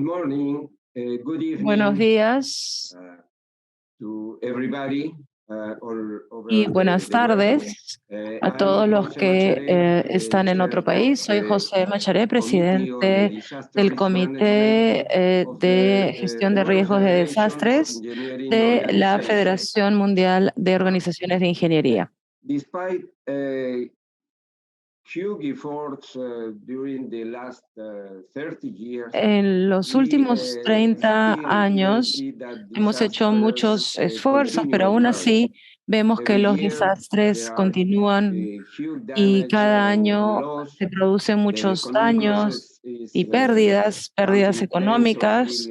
morning, good Buenos evening días to everybody y over buenas the world. tardes a I'm todos los José que Macharé, están en chair otro of país. Soy the José Macharé, Committee on presidente Disaster del Risk Management Comité of de the Gestión de World Riesgos de Federation of Desastres Engineering de la Organization. Federación Mundial de Organizaciones de Ingeniería. Despite huge efforts during the last 30 years, En los últimos 30 años hemos hecho muchos esfuerzos, pero aún así vemos que los desastres continúan y cada año se producen muchos daños y pérdidas económicas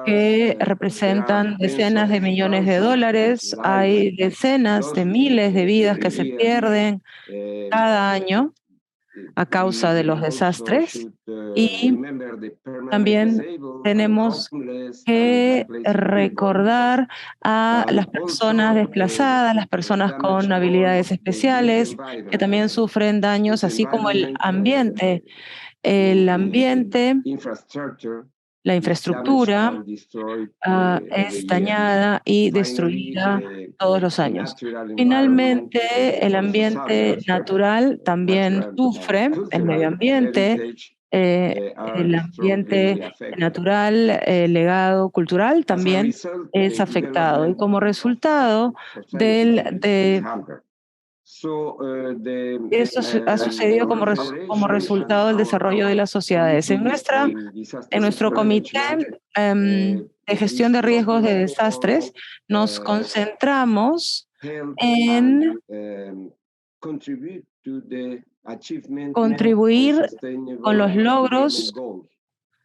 que representan decenas de millones de dólares. Hay decenas de miles de vidas que se pierden cada año a causa de los desastres y también tenemos que recordar a las personas desplazadas, las personas con habilidades especiales que también sufren daños, así como el ambiente. El ambiente, la infraestructura es dañada y destruida todos los años. Finalmente, el ambiente natural también sufre, el medio ambiente, el ambiente natural, el legado cultural también es afectado. Y como resultado de esto ha sucedido como resultado del desarrollo de las sociedades. En nuestro comité de gestión de riesgos de desastres nos concentramos en contribuir con los logros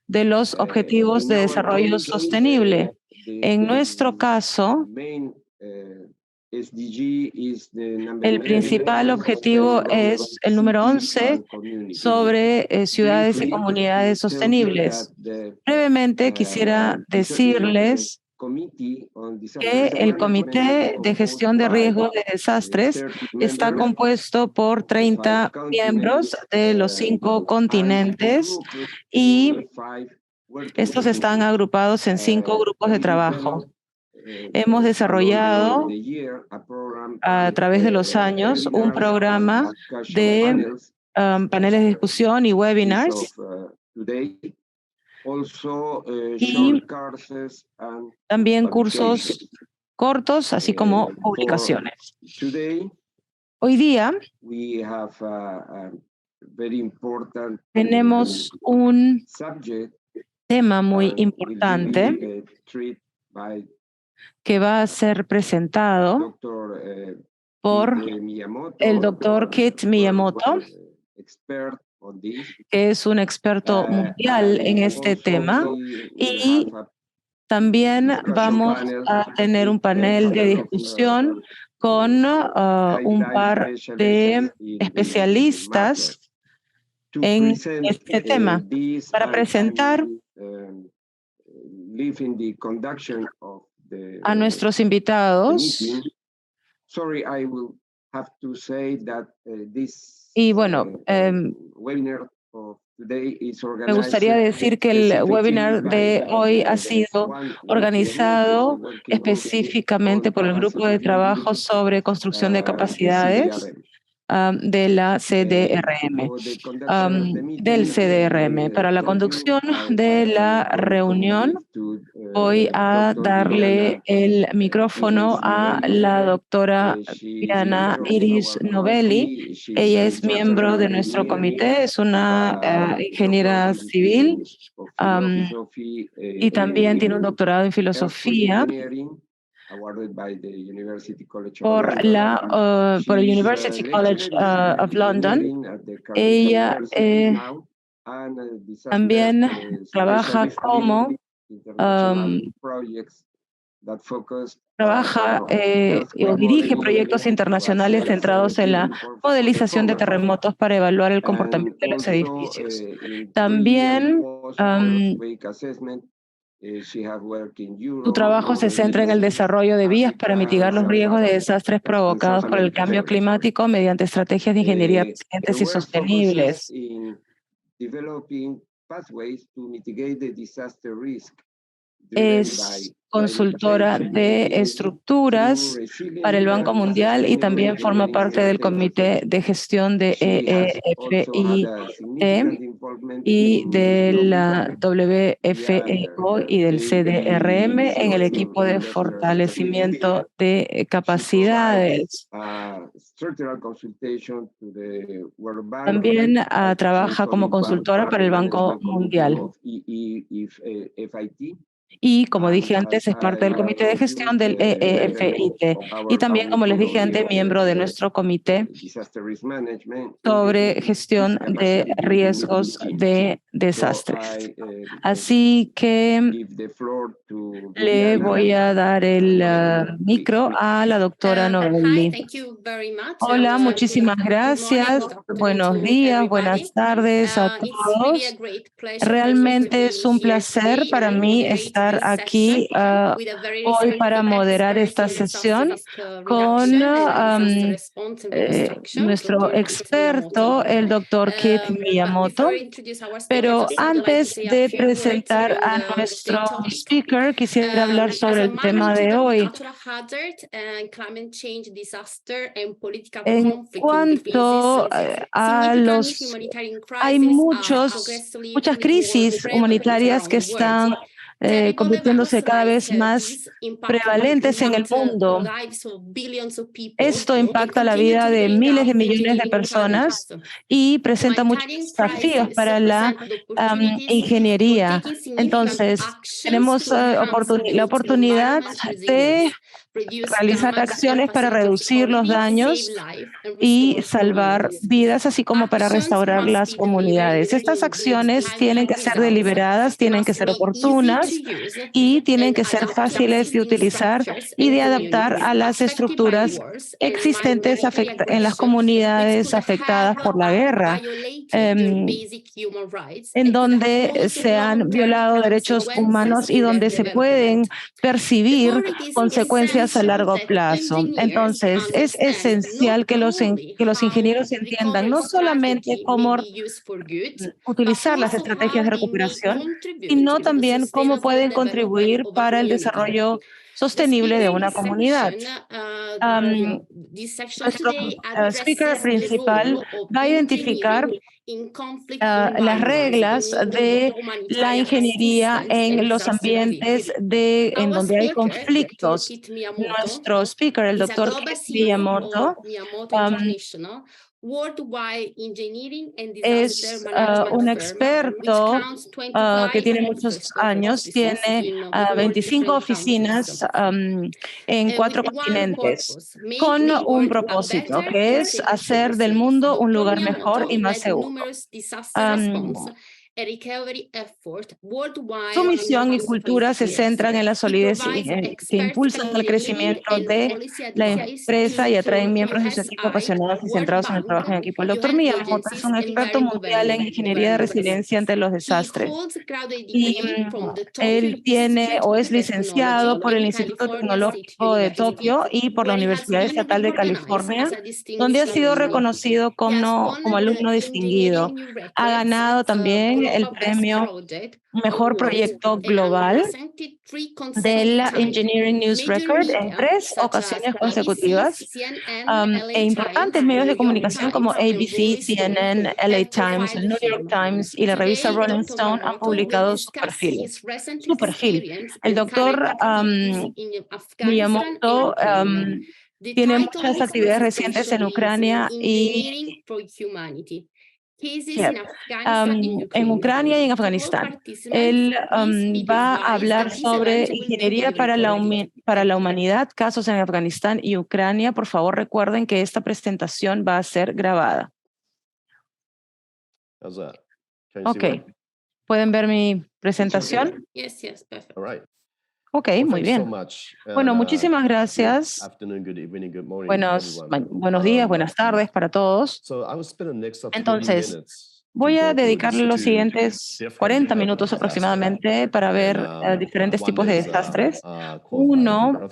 de los objetivos de desarrollo sostenible. En nuestro caso, el principal objetivo es el número 11 sobre ciudades y comunidades sostenibles. Brevemente quisiera decirles que el Comité de Gestión de Riesgos de Desastres está compuesto por 30 miembros de los 5 continentes y estos están agrupados en 5 grupos de trabajo. Hemos desarrollado a través de los años un programa de paneles de discusión y webinars y también cursos cortos, así como publicaciones. Hoy día tenemos un tema muy importante que va a ser presentado por el doctor Kit Miyamoto, que es un experto mundial en este tema, y también vamos a tener un panel de discusión con un par de especialistas en este tema para presentar a nuestros invitados. Y bueno, me gustaría decir que el webinar de hoy ha sido organizado específicamente por el Grupo de Trabajo sobre Construcción de Capacidades de la CDRM, del CDRM. Para la conducción de la reunión, voy a darle el micrófono a la doctora Diana Iris Novelli. Ella es miembro de nuestro comité, es una ingeniera civil y también tiene un doctorado en filosofía por el University College of London. Ella también trabaja como o dirige proyectos internacionales centrados en la modelización de terremotos para evaluar el comportamiento de los edificios. También su trabajo se centra en el desarrollo de vías para mitigar los riesgos de desastres provocados por el cambio climático mediante estrategias de ingeniería resilientes y sostenibles. pathways to mitigate the disaster risk. Es consultora de estructuras para el Banco Mundial y también forma parte del Comité de Gestión de EEFIT y de la WFEO y del CDRM en el equipo de fortalecimiento de capacidades. También trabaja como consultora para el Banco Mundial. Y, como dije antes, es parte del Comité de Gestión del EEFIT. Y también, como les dije antes, miembro de nuestro comité sobre gestión de riesgos de desastres. Así que le voy a dar el micro a la doctora Novelli. Hola, muchísimas gracias. Buenos días, buenas tardes a todos. Realmente es un placer para mí estar aquí hoy para moderar esta sesión con nuestro experto, el doctor Keith Miyamoto. Pero antes de presentar a nuestro speaker, quisiera hablar sobre el tema de hoy. En cuanto a hay muchas crisis humanitarias que están convirtiéndose cada vez más prevalentes en el mundo. Esto impacta la vida de miles de millones de personas y presenta muchos desafíos para la ingeniería. Entonces, tenemos la oportunidad de realizar acciones para reducir los daños y salvar vidas, así como para restaurar las comunidades. Estas acciones tienen que ser deliberadas, tienen que ser oportunas y tienen que ser fáciles de utilizar y de adaptar a las estructuras existentes en las comunidades afectadas por la guerra, en donde se han violado derechos humanos y donde se pueden percibir consecuencias a largo plazo. Entonces, es esencial que los ingenieros entiendan no solamente cómo utilizar las estrategias de recuperación, sino también cómo pueden contribuir para el desarrollo sostenible de una comunidad. Nuestro speaker principal va a identificar las reglas de la ingeniería en los ambientes en donde hay conflictos. Nuestro speaker, el doctor Keith Miyamoto, es un experto que tiene muchos años, tiene 25 oficinas en 4 continentes, con un propósito, que es hacer del mundo un lugar mejor y más seguro. Su misión y cultura se centran en la solidez que impulsan el crecimiento de la empresa y atraen miembros de su equipo apasionados y centrados en el trabajo en equipo. El doctor Miyamoto es un experto mundial en ingeniería de resiliencia ante los desastres. Y él es licenciado por el Instituto Tecnológico de Tokio y por la Universidad Estatal de California, donde ha sido reconocido como alumno distinguido. Ha ganado también el premio Mejor Proyecto Global del Engineering News Record en 3 ocasiones consecutivas. E importantes medios de comunicación como ABC, CNN, LA Times, el New York Times y la revista Rolling Stone han publicado su perfil. El doctor Miyamoto tiene muchas actividades recientes en Ucrania y en Ucrania y en Afganistán. Él va a hablar sobre ingeniería para la humanidad, casos en Afganistán y Ucrania. Por favor, recuerden que esta presentación va a ser grabada. Ok. ¿Pueden ver mi presentación? Ok, muy bien. Bueno, muchísimas gracias. Buenos días, buenas tardes para todos. Entonces, voy a dedicarle los siguientes 40 minutos aproximadamente para ver diferentes tipos de desastres. Uno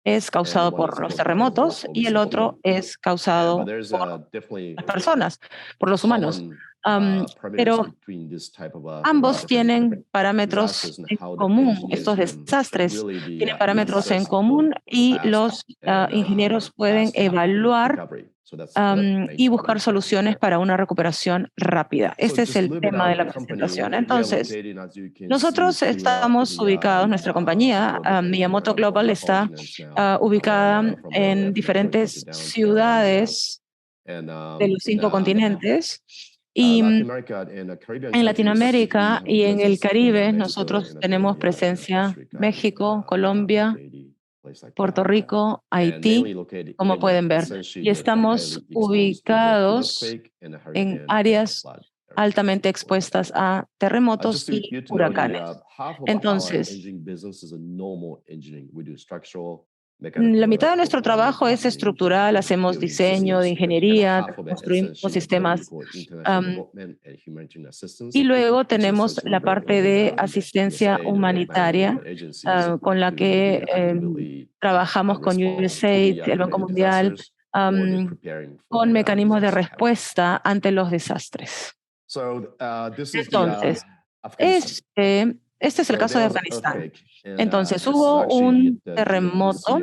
es causado por los terremotos y el otro es causado por las personas, por los humanos. Pero ambos tienen parámetros en común. Estos desastres tienen parámetros en común y los ingenieros pueden evaluar y buscar soluciones para una recuperación rápida. Este es el tema de la presentación. Entonces, nosotros estamos ubicados, nuestra compañía, Miyamoto Global, está ubicada en diferentes ciudades de los 5 continentes. Y en Latinoamérica y en el Caribe nosotros tenemos presencia en México, Colombia, Puerto Rico, Haití, como pueden ver. Y estamos ubicados en áreas altamente expuestas a terremotos y huracanes. Entonces, la mitad de nuestro trabajo es estructural, hacemos diseño de ingeniería, construimos sistemas y luego tenemos la parte de asistencia humanitaria con la que trabajamos con USAID, el Banco Mundial, con mecanismos de respuesta ante los desastres. Entonces, este es el caso de Afganistán. Entonces, hubo un terremoto.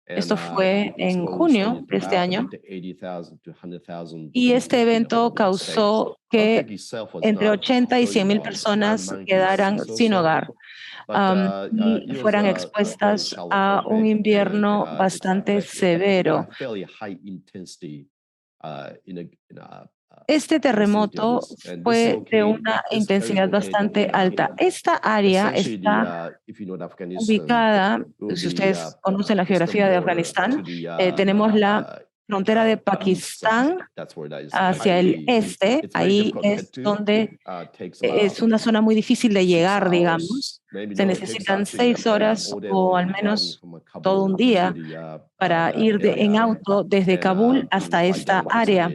Esto fue en junio de este año. Y este evento causó que entre 80 y 100,000 personas quedaran sin hogar y fueran expuestas a un invierno bastante severo. Este terremoto fue de una intensidad bastante alta. Esta área está ubicada, si ustedes conocen la geografía de Afganistán, tenemos la frontera de Pakistán hacia el este. Ahí es donde es una zona muy difícil de llegar, digamos. Se necesitan 6 horas o al menos todo un día para ir en auto desde Kabul hasta esta área.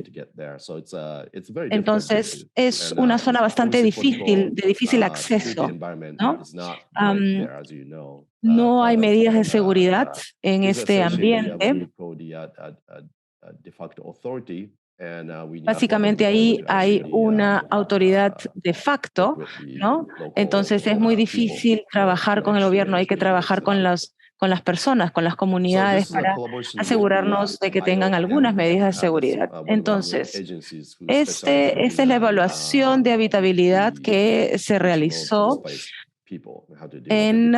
Entonces, es una zona bastante difícil, de difícil acceso, ¿no? No hay medidas de seguridad en este ambiente. Básicamente ahí hay una autoridad de facto, ¿no? Entonces es muy difícil trabajar con el gobierno, hay que trabajar con las personas, con las comunidades para asegurarnos de que tengan algunas medidas de seguridad. Entonces, esta es la evaluación de habitabilidad que se realizó en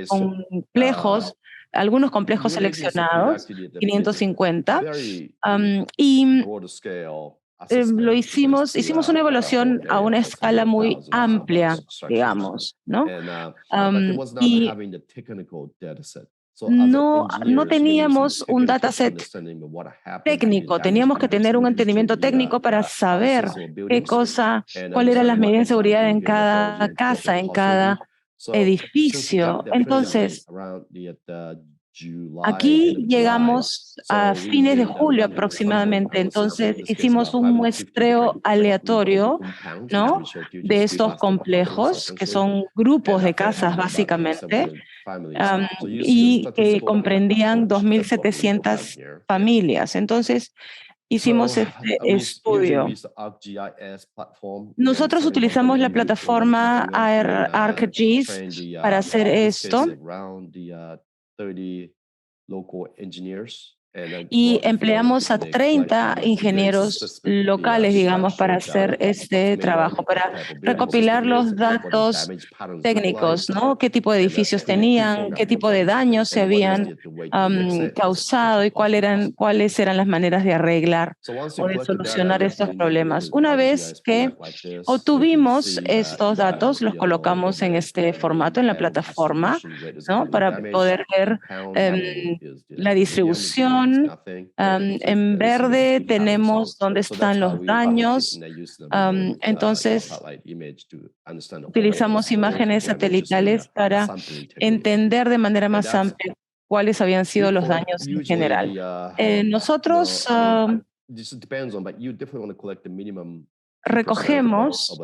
complejos, algunos complejos seleccionados, 550, y hicimos una evaluación a una escala muy amplia, digamos, ¿no? Y no teníamos un dataset técnico, teníamos que tener un entendimiento técnico para saber cuáles eran las medidas de seguridad en cada casa, en cada edificio. Entonces, aquí llegamos a fines de julio aproximadamente. Entonces, hicimos un muestreo aleatorio, ¿no?, de estos complejos, que son grupos de casas básicamente, y que comprendían 2,700 familias. Entonces, hicimos este estudio. Nosotros utilizamos la plataforma ArcGIS para hacer esto. Y empleamos a 30 ingenieros locales, digamos, para hacer este trabajo, para recopilar los datos técnicos, ¿no? Qué tipo de edificios tenían, qué tipo de daños se habían causado y cuáles eran las maneras de arreglar o de solucionar estos problemas. Una vez que obtuvimos estos datos, los colocamos en este formato, en la plataforma, ¿no?, para poder ver la distribución. En verde tenemos dónde están los daños. Entonces, utilizamos imágenes satelitales para entender de manera más amplia cuáles habían sido los daños en general. Nosotros recogemos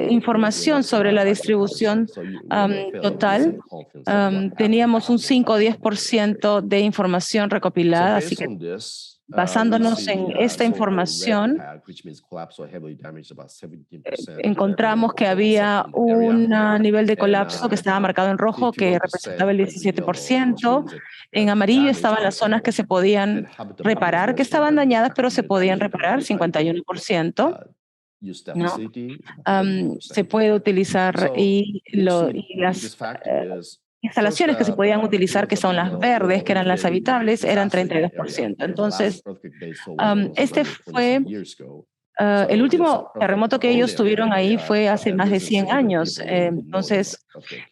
información sobre la distribución total. Teníamos un 5 o 10% de información recopilada, así que basándonos en esta información, encontramos que había un nivel de colapso que estaba marcado en rojo, que representaba el 17%. En amarillo estaban las zonas que se podían reparar, que estaban dañadas, pero se podían reparar, 51%. ¿No? Se puede utilizar y las instalaciones que se podían utilizar, que son las verdes, que eran las habitables, eran 32%. Entonces, este fue el último terremoto que ellos tuvieron ahí fue hace más de 100 años. Entonces,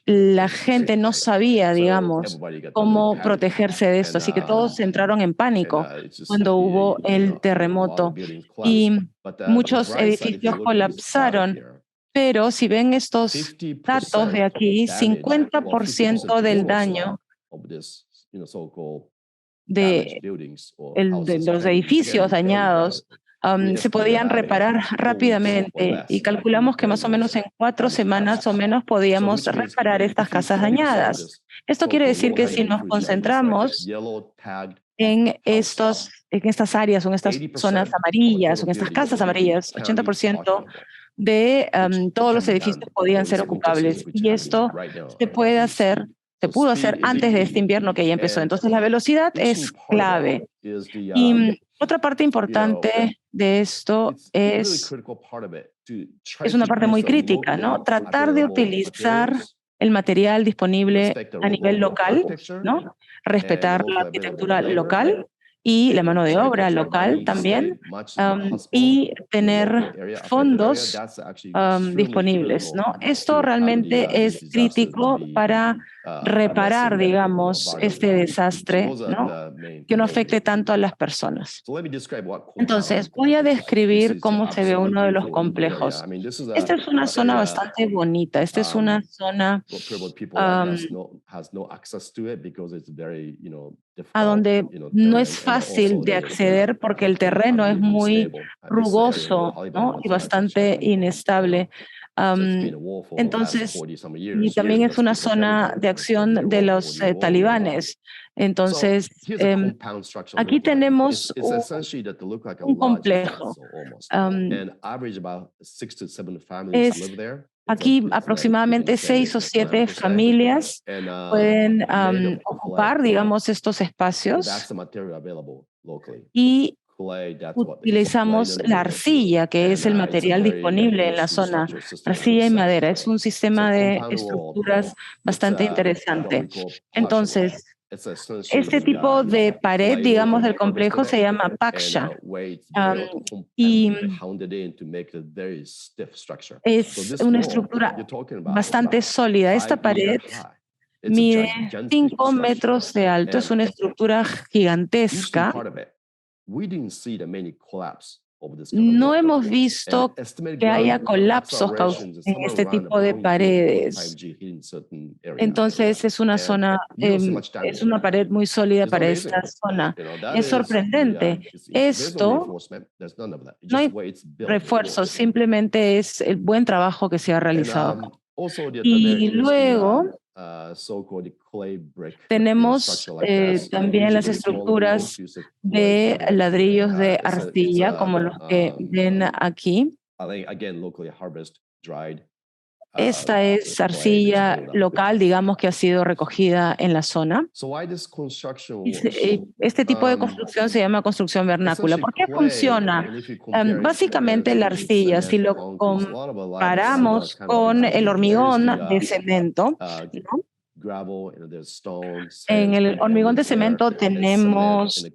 la gente no sabía, digamos, cómo protegerse de esto. Así que todos entraron en pánico cuando hubo el terremoto y muchos edificios colapsaron. Pero si ven estos datos de aquí, 50% del daño de los edificios dañados se podían reparar rápidamente y calculamos que más o menos en 4 semanas o menos podíamos reparar estas casas dañadas. Esto quiere decir que si nos concentramos en estas áreas o en estas zonas amarillas o en estas casas amarillas, 80% de todos los edificios podían ser ocupables y esto se pudo hacer antes de este invierno que ya empezó. Entonces la velocidad es clave. Y otra parte importante de esto es una parte muy crítica, ¿no? Tratar de utilizar el material disponible a nivel local, ¿no? Respetar la arquitectura local y la mano de obra local también, y tener fondos disponibles, ¿no? Esto realmente es crítico para reparar, digamos, este desastre, ¿no? Que no afecte tanto a las personas. Entonces, voy a describir cómo se ve uno de los complejos. Esta es una zona bastante bonita. Esta es una zona a donde no es fácil de acceder porque el terreno es muy rugoso, ¿no? Y bastante inestable. Entonces, y también es una zona de acción de los talibanes. Entonces, aquí tenemos un complejo. Aquí aproximadamente 6 o 7 familias pueden ocupar, digamos, estos espacios y utilizamos la arcilla, que es el material disponible en la zona. Arcilla y madera. Es un sistema de estructuras bastante interesante. Entonces, este tipo de pared, digamos, del complejo se llama paksha. Y es una estructura bastante sólida. Esta pared mide 5 metros de alto. Es una estructura gigantesca. No hemos visto que haya colapsos en este tipo de paredes. Entonces es una zona, es una pared muy sólida para esta zona. Es sorprendente. Esto no hay refuerzo, simplemente es el buen trabajo que se ha realizado. Y luego tenemos también las estructuras de ladrillos de arcilla, como los que ven aquí. Esta es arcilla local, digamos, que ha sido recogida en la zona. Este tipo de construcción se llama construcción vernácula. ¿Por qué funciona? Básicamente la arcilla, si lo comparamos con el hormigón de cemento, ¿no? En el hormigón de cemento tenemos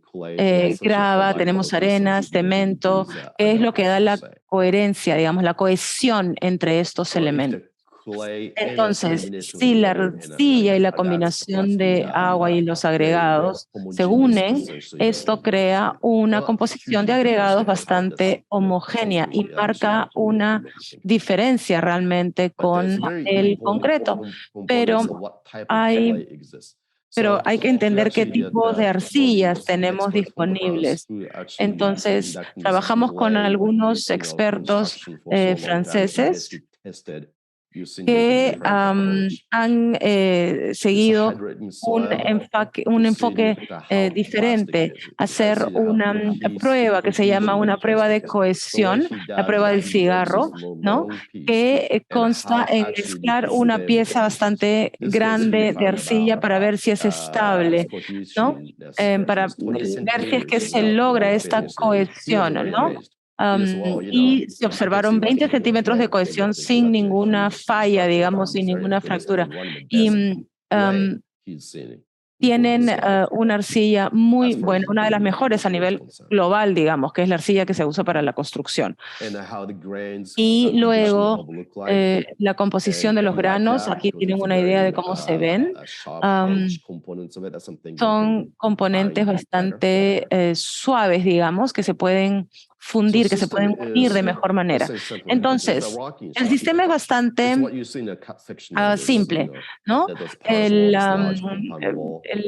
grava, tenemos arenas, cemento, que es lo que da la coherencia, digamos, la cohesión entre estos elementos. Entonces, si la arcilla y la combinación de agua y los agregados se unen, esto crea una composición de agregados bastante homogénea y marca una diferencia realmente con el concreto. Pero hay que entender qué tipo de arcillas tenemos disponibles. Entonces, trabajamos con algunos expertos franceses que han seguido un enfoque diferente, hacer una prueba que se llama una prueba de cohesión, la prueba del cigarro, ¿no? Que consta en mezclar una pieza bastante grande de arcilla para ver si es estable, ¿no? Para ver si es que se logra esta cohesión, ¿no? Y se observaron 20 centímetros de cohesión sin ninguna falla, digamos, sin ninguna fractura. Y tienen una arcilla muy buena, una de las mejores a nivel global, digamos, que es la arcilla que se usa para la construcción. Y luego la composición de los granos, aquí tienen una idea de cómo se ven. Son componentes bastante suaves, digamos, que se pueden fundir, que se pueden unir de mejor manera. Entonces, el sistema es bastante simple, ¿no? El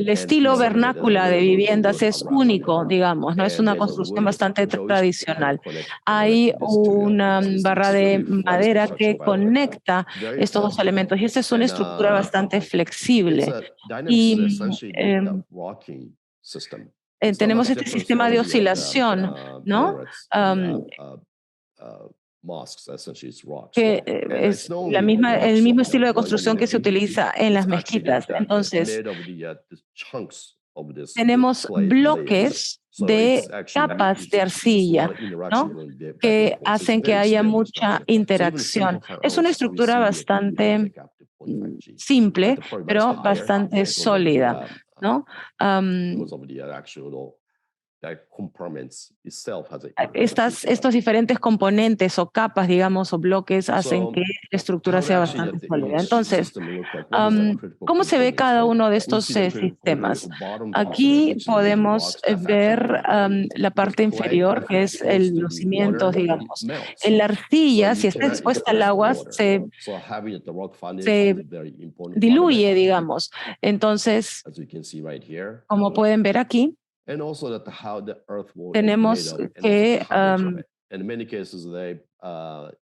estilo vernácula de viviendas es único, digamos, ¿no? Es una construcción bastante tradicional. Hay una barra de madera que conecta estos dos elementos y esta es una estructura bastante flexible. Y tenemos este sistema de oscilación, ¿no? Que es el mismo estilo de construcción que se utiliza en las mezquitas. Entonces, tenemos bloques de capas de arcilla, ¿no? Que hacen que haya mucha interacción. Es una estructura bastante simple, pero bastante sólida, ¿no? Estos diferentes componentes o capas, digamos, o bloques hacen que la estructura sea bastante sólida. Entonces, ¿cómo se ve cada uno de estos sistemas? Aquí podemos ver la parte inferior, que es los cimientos, digamos. En la arcilla, si está expuesta al agua, se diluye, digamos. Entonces, como pueden ver aquí, tenemos que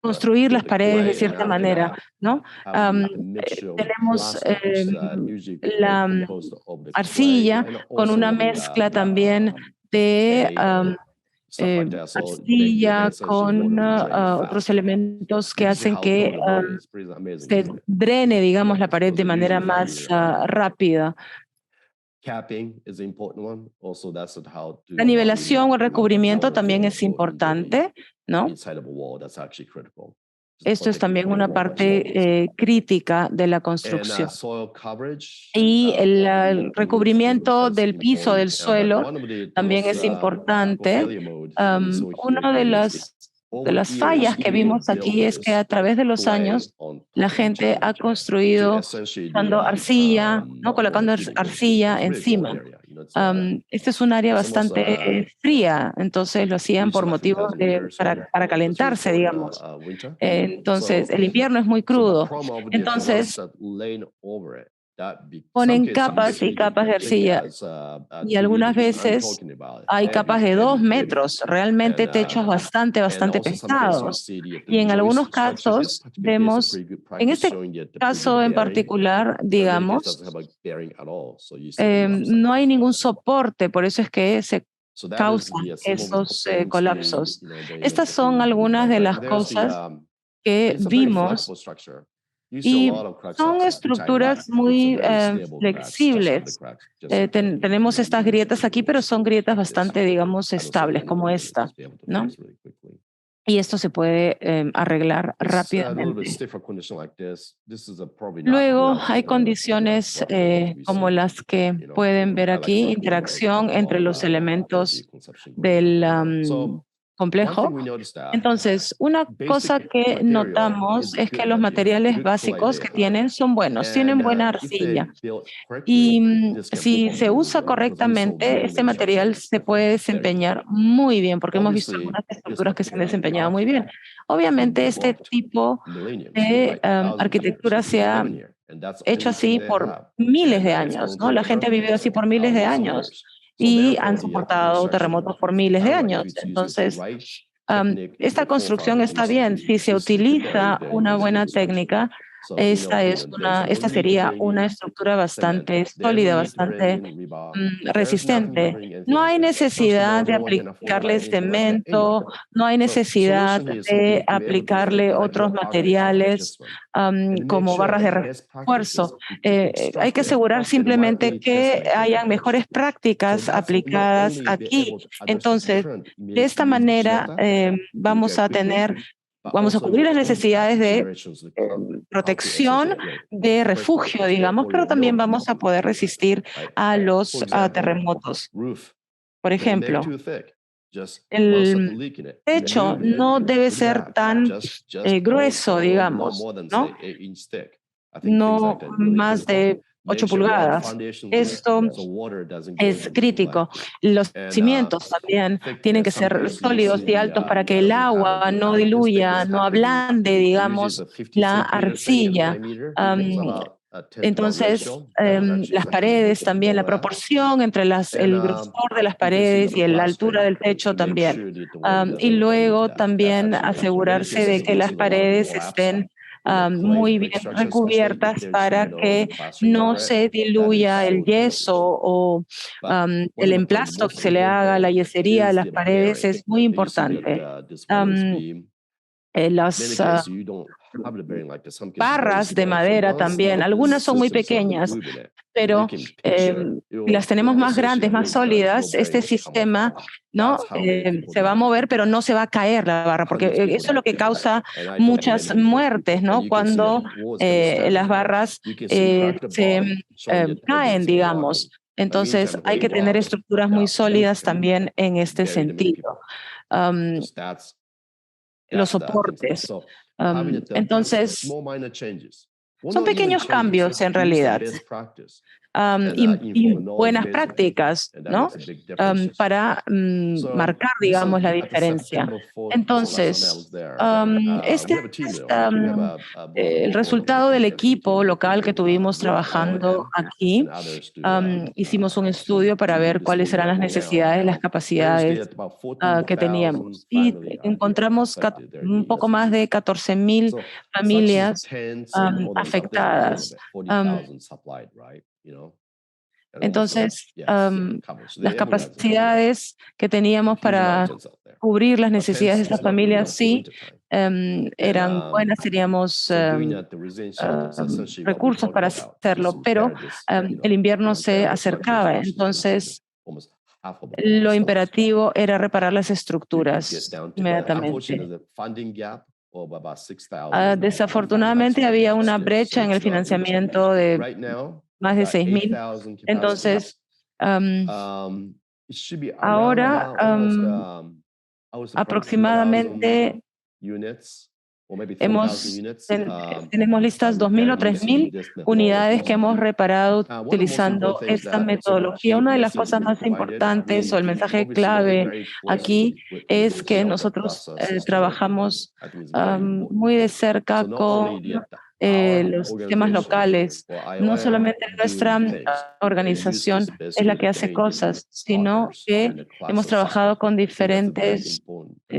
construir las paredes de cierta manera, ¿no? Tenemos la arcilla con una mezcla también de arcilla con otros elementos que hacen que se drene, digamos, la pared de manera más rápida. La nivelación o el recubrimiento también es importante, ¿no? Esto es también una parte crítica de la construcción. Y el recubrimiento del piso, del suelo, también es importante. Una de las fallas que vimos aquí es que a través de los años la gente ha construido usando arcilla, ¿no? Colocando arcilla encima. Este es un área bastante fría, entonces lo hacían por motivos para calentarse, digamos. Entonces, el invierno es muy crudo. Entonces, ponen capas y capas de arcilla y algunas veces hay capas de 2 metros, realmente techos bastante pesados. Y en algunos casos vemos, en este caso en particular, digamos, no hay ningún soporte, por eso es que se causan esos colapsos. Estas son algunas de las cosas que vimos. Y son estructuras muy flexibles. Tenemos estas grietas aquí, pero son grietas bastante, digamos, estables, como esta, ¿no? Y esto se puede arreglar rápidamente. Luego hay condiciones como las que pueden ver aquí, interacción entre los elementos del complejo. Entonces, una cosa que notamos es que los materiales básicos que tienen son buenos, tienen buena arcilla. Y si se usa correctamente, este material se puede desempeñar muy bien, porque hemos visto algunas estructuras que se han desempeñado muy bien. Obviamente, este tipo de arquitectura se ha hecho así por miles de años, ¿no? La gente ha vivido así por miles de años y han soportado terremotos por miles de años. Entonces, esta construcción está bien. Si se utiliza una buena técnica, Esta sería una estructura bastante sólida, bastante resistente. No hay necesidad de aplicarle cemento, no hay necesidad de aplicarle otros materiales como barras de refuerzo. Hay que asegurar simplemente que hayan mejores prácticas aplicadas aquí. Entonces, de esta manera vamos a cubrir las necesidades de protección, de refugio, digamos, pero también vamos a poder resistir a los terremotos. Por ejemplo, el techo no debe ser tan grueso, digamos, ¿no? No más de 8 pulgadas. Esto es crítico. Los cimientos también tienen que ser sólidos y altos para que el agua no diluya, no ablande, digamos, la arcilla. Entonces, las paredes también, la proporción entre el grosor de las paredes y la altura del techo también. Y luego también asegurarse de que las paredes estén muy bien recubiertas para que no se diluya el yeso o el emplasto que se le haga a la yesería a las paredes es muy importante. Las barras de madera también, algunas son muy pequeñas, pero las tenemos más grandes, más sólidas, este sistema, ¿no? Se va a mover, pero no se va a caer la barra, porque eso es lo que causa muchas muertes, ¿no? Cuando las barras se caen, digamos. Entonces, hay que tener estructuras muy sólidas también en este sentido. Los soportes. Entonces, son pequeños cambios en realidad y buenas prácticas, ¿no? Para marcar, digamos, la diferencia. Entonces, este es el resultado del equipo local que tuvimos trabajando aquí. Hicimos un estudio para ver cuáles eran las necesidades, las capacidades que teníamos. Y encontramos un poco más de 14,000 familias afectadas. Entonces, las capacidades que teníamos para cubrir las necesidades de estas familias, sí, eran buenas, teníamos recursos para hacerlo, pero el invierno se acercaba. Entonces, lo imperativo era reparar las estructuras inmediatamente. Desafortunadamente había una brecha en el financiamiento de más de 6,000. Entonces, ahora aproximadamente tenemos listas 2,000 o 3,000 unidades que hemos reparado utilizando esta metodología. Una de las cosas más importantes o el mensaje clave aquí es que nosotros trabajamos muy de cerca con los sistemas locales. No solamente nuestra organización es la que hace cosas, sino que hemos trabajado con diferentes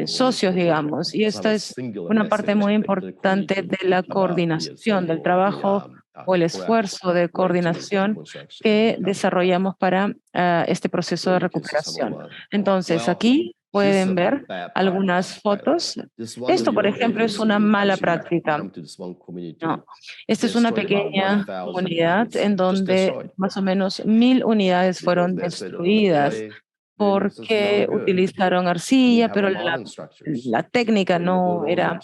socios, digamos, y esta es una parte muy importante de la coordinación, del trabajo o el esfuerzo de coordinación que desarrollamos para este proceso de recuperación. Entonces, aquí pueden ver algunas fotos. Esto, por ejemplo, es una mala práctica. No, esta es una pequeña comunidad en donde más o menos 1,000 unidades fueron destruidas porque utilizaron arcilla, pero la técnica no era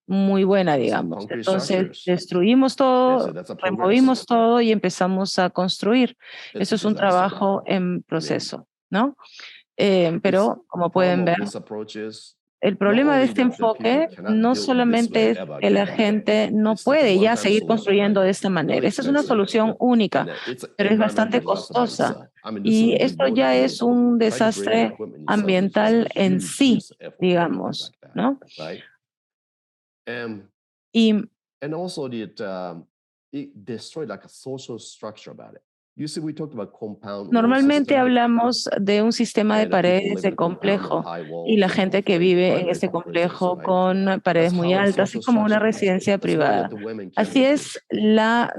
muy buena, digamos. Entonces, destruimos todo, removimos todo y empezamos a construir. Eso es un trabajo en proceso, ¿no? Pero, como pueden ver, el problema de este enfoque no solamente es que la gente no puede ya seguir construyendo de esta manera. Esta es una solución única, pero es bastante costosa. Y esto ya es un desastre ambiental en sí, digamos, ¿no? Y Normalmente hablamos de un sistema de paredes de complejo y la gente que vive en ese complejo con paredes muy altas, es como una residencia privada. Así es la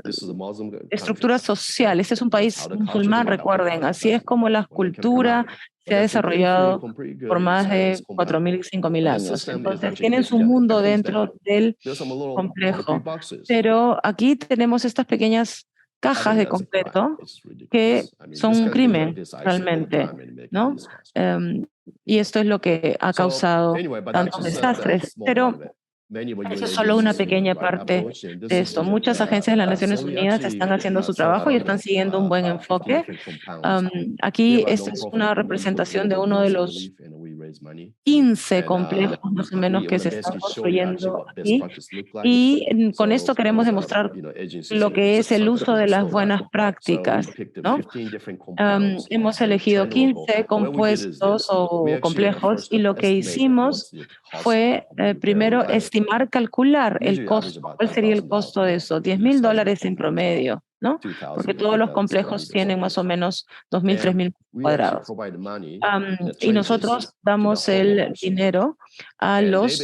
estructura social. Este es un país musulmán, recuerden. Así es como la cultura se ha desarrollado por más de 4.000 y 5.000 años. Entonces, tienen su mundo dentro del complejo. Pero aquí tenemos estas pequeñas cajas de concreto que son un crimen realmente, ¿no? Y esto es lo que ha causado tantos desastres. Pero eso es solo una pequeña parte de esto. Muchas agencias de las Naciones Unidas están haciendo su trabajo y están siguiendo un buen enfoque. Aquí esta es una representación de uno de los 15 complejos más o menos que se están construyendo aquí. Y con esto queremos demostrar lo que es el uso de las buenas prácticas, ¿no? Hemos elegido 15 compuestos o complejos y lo que hicimos fue primero estimar, calcular el costo. ¿Cuál sería el costo de eso? $10,000 en promedio, ¿no? Porque todos los complejos tienen más o menos 2.000, 3.000 cuadrados. Y nosotros damos el dinero a los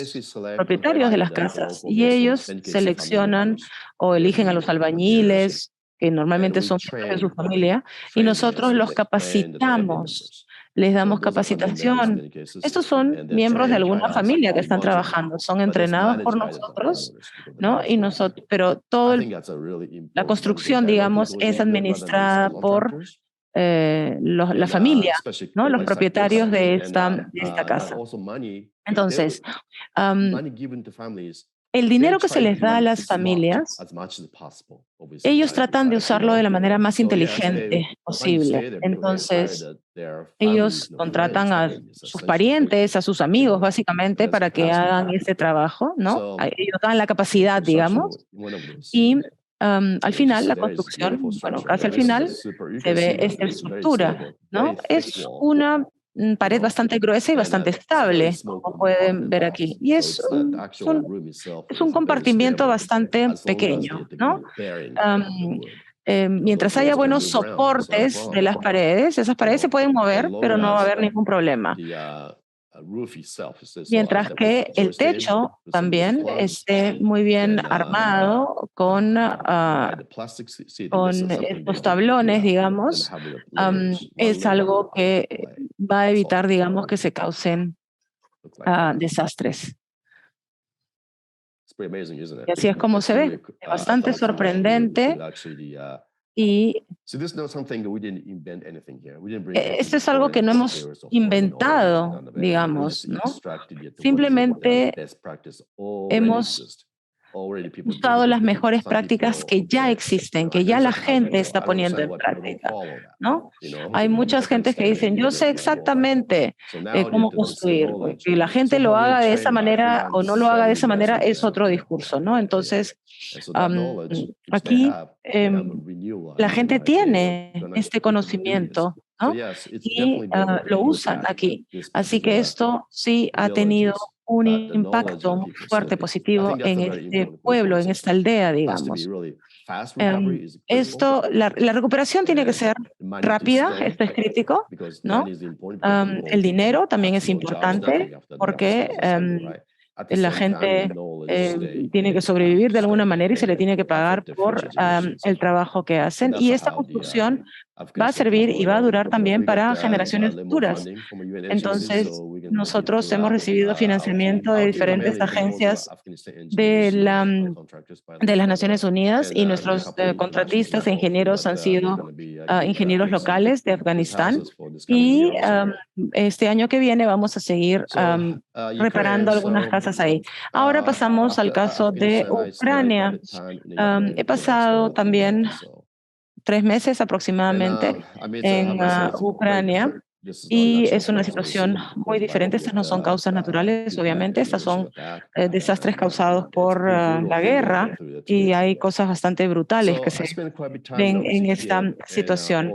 propietarios de las casas y ellos seleccionan o eligen a los albañiles, que normalmente son miembros de su familia, y nosotros los capacitamos, les damos capacitación. Estos son miembros de alguna familia que están trabajando, son entrenados por nosotros, ¿no? Pero la construcción, digamos, es administrada por la familia, ¿no? Los propietarios de esta casa. Entonces, el dinero que se les da a las familias, ellos tratan de usarlo de la manera más inteligente posible. Entonces, ellos contratan a sus parientes, a sus amigos, básicamente, para que hagan ese trabajo, ¿no? Ellos dan la capacidad, digamos, y al final, la construcción, bueno, casi al final, se ve esta estructura, ¿no? Es una pared bastante gruesa y bastante estable, como pueden ver aquí. Y es un compartimiento bastante pequeño, ¿no? Mientras haya buenos soportes de las paredes, esas paredes se pueden mover, pero no va a haber ningún problema. Mientras que el techo también esté muy bien armado con estos tablones, digamos, es algo que va a evitar, digamos, que se causen desastres. Y así es como se ve, es bastante sorprendente. Y esto es algo que no hemos inventado, digamos, ¿no? Simplemente hemos usado las mejores prácticas que ya existen, que ya la gente está poniendo en práctica, ¿no? Hay muchas gentes que dicen, yo sé exactamente cómo construir. Que la gente lo haga de esa manera o no lo haga de esa manera es otro discurso, ¿no? Entonces, aquí la gente tiene este conocimiento, ¿no? Y lo usan aquí. Así que esto sí ha tenido un impacto muy fuerte, positivo en este pueblo, en esta aldea, digamos. La recuperación tiene que ser rápida, esto es crítico, ¿no? El dinero también es importante porque la gente tiene que sobrevivir de alguna manera y se le tiene que pagar por el trabajo que hacen. Y esta construcción va a servir y va a durar también para generaciones futuras. Entonces, nosotros hemos recibido financiamiento de diferentes agencias de las Naciones Unidas y nuestros contratistas e ingenieros han sido ingenieros locales de Afganistán. Y este año que viene vamos a seguir reparando algunas casas ahí. Ahora pasamos al caso de Ucrania. He pasado también 3 meses aproximadamente en Ucrania y es una situación muy diferente. Estas no son causas naturales, obviamente, estas son desastres causados por la guerra, y hay cosas bastante brutales que se ven en esta situación.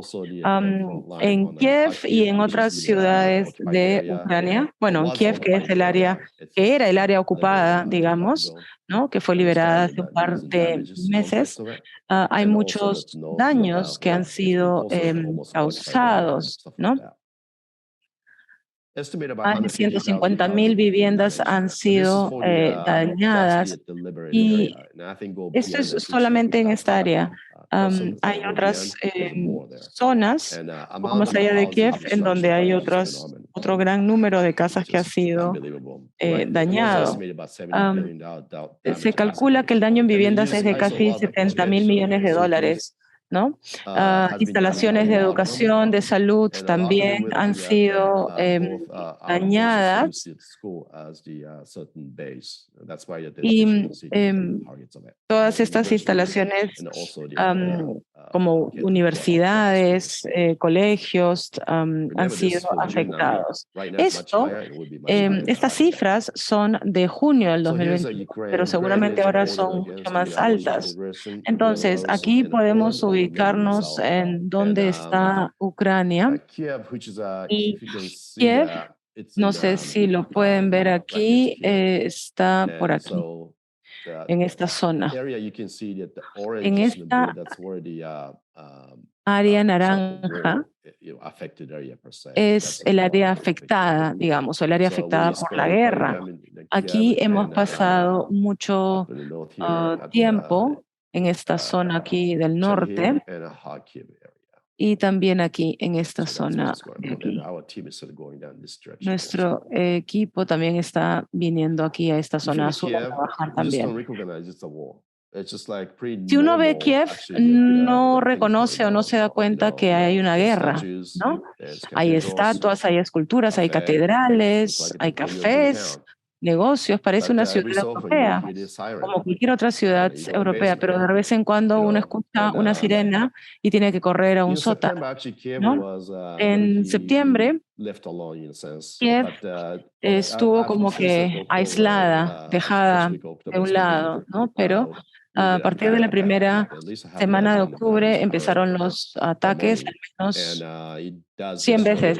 En Kiev y en otras ciudades de Ucrania, bueno, en Kiev, que es el área, que era el área ocupada, digamos, ¿no? Que fue liberada hace un par de meses, hay muchos daños que han sido causados, ¿no? Más de 150.000 viviendas han sido dañadas, y esto es solamente en esta área. Hay otras zonas, un poco más allá de Kiev, en donde hay otro gran número de casas que ha sido dañado. Se calcula que el daño en viviendas es de casi $70.000 millones, ¿no? Instalaciones de educación, de salud también han sido dañadas, y todas estas instalaciones, como universidades, colegios, han sido afectados. Estas cifras son de junio del 2021, pero seguramente ahora son mucho más altas. Entonces, aquí podemos ubicarnos en dónde está Ucrania. Y Kiev, no sé si lo pueden ver aquí, está por aquí, en esta zona. En esta área naranja es el área afectada, digamos, o el área afectada por la guerra. Aquí hemos pasado mucho tiempo en esta zona aquí del norte, y también aquí en esta zona de aquí. Nuestro equipo también está viniendo aquí a esta zona sur a trabajar también. Si uno ve Kiev, no reconoce o no se da cuenta que hay una guerra, ¿no? Hay estatuas, hay esculturas, hay catedrales, hay cafés, negocios, parece una ciudad europea, como cualquier otra ciudad europea, pero de vez en cuando uno escucha una sirena y tiene que correr a un sótano, ¿no? En septiembre, Kiev estuvo como que aislada, dejada de un lado, ¿no? Pero a partir de la primera semana de octubre empezaron los ataques, al menos 100 veces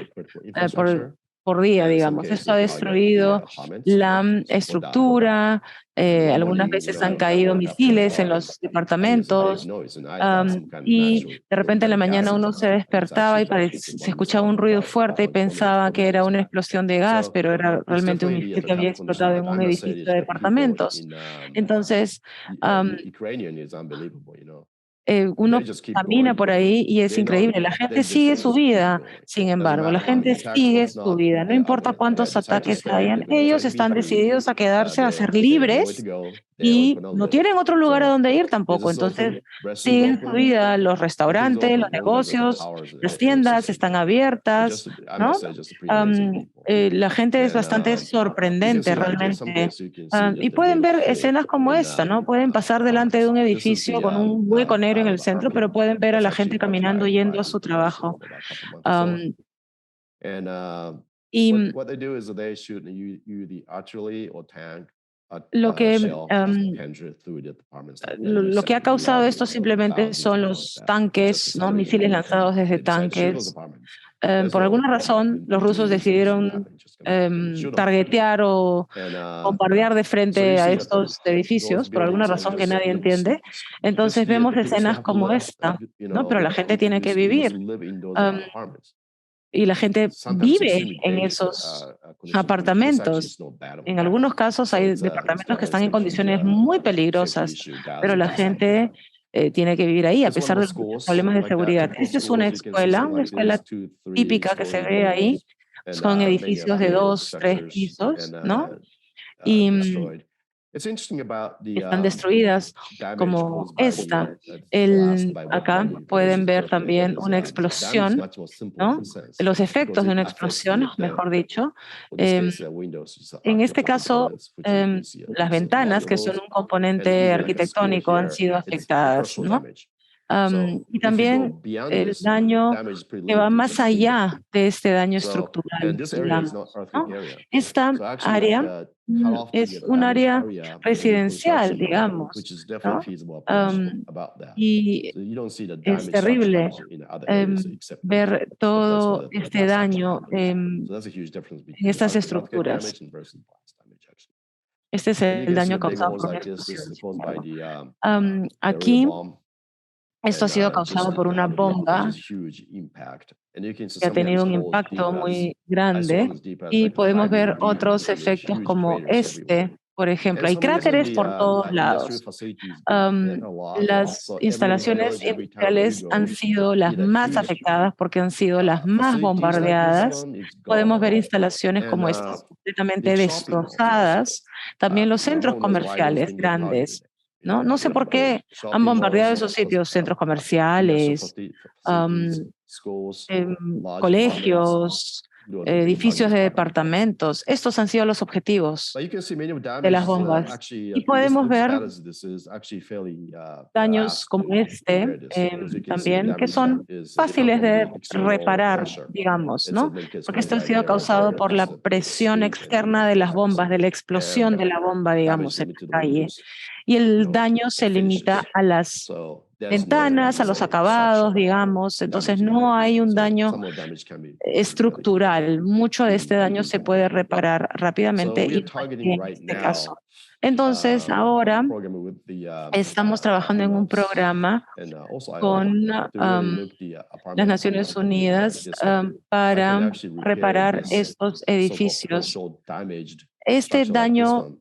por día, digamos. Esto ha destruido la estructura, algunas veces han caído misiles en los departamentos, y de repente en la mañana uno se despertaba y se escuchaba un ruido fuerte y pensaba que era una explosión de gas, pero era realmente un misil que había explotado en un edificio de departamentos. Entonces, uno camina por ahí y es increíble. La gente sigue su vida, sin embargo, la gente sigue su vida. No importa cuántos ataques hayan, ellos están decididos a quedarse, a ser libres, y no tienen otro lugar a donde ir tampoco. Entonces, siguen su vida. Los restaurantes, los negocios, las tiendas están abiertas, ¿no? La gente es bastante sorprendente realmente. Y pueden ver escenas como esta, ¿no? Pueden pasar delante de un edificio con un hueco negro en el centro, pero pueden ver a la gente caminando yendo a su trabajo. Y lo que ha causado esto simplemente son los tanques, ¿no? Misiles lanzados desde tanques. Por alguna razón, los rusos decidieron targetear o bombardear de frente a estos edificios, por alguna razón que nadie entiende. Entonces vemos escenas como esta, ¿no? Pero la gente tiene que vivir. Y la gente vive en esos apartamentos. En algunos casos hay departamentos que están en condiciones muy peligrosas, pero la gente tiene que vivir ahí a pesar de los problemas de seguridad. Esta es una escuela típica que se ve ahí. Son edificios de 2, 3 pisos, ¿no? Y están destruidas como esta. Acá pueden ver también una explosión, ¿no? Los efectos de una explosión, mejor dicho. En este caso, las ventanas, que son un componente arquitectónico, han sido afectadas, ¿no? Y también el daño que va más allá de este daño estructural, digamos, ¿no? Esta área es un área residencial, digamos, ¿no? Y es terrible ver todo este daño en estas estructuras. Este es el daño causado por una explosión, sin embargo. Aquí, esto ha sido causado por una bomba que ha tenido un impacto muy grande y podemos ver otros efectos como este, por ejemplo. Hay cráteres por todos lados. Las instalaciones industriales han sido las más afectadas porque han sido las más bombardeadas. Podemos ver instalaciones como estas completamente destrozadas. También los centros comerciales grandes. No sé por qué han bombardeado esos sitios, centros comerciales, colegios, edificios de departamentos. Estos han sido los objetivos de las bombas. Y podemos ver daños como este también, que son fáciles de reparar, digamos, ¿no? Porque esto ha sido causado por la presión externa de las bombas, de la explosión de la bomba, digamos, en la calle. Y el daño se limita a las ventanas, a los acabados, digamos. Entonces no hay un daño estructural. Mucho de este daño se puede reparar rápidamente y en este caso. Entonces ahora estamos trabajando en un programa con las Naciones Unidas para reparar estos edificios. Este daño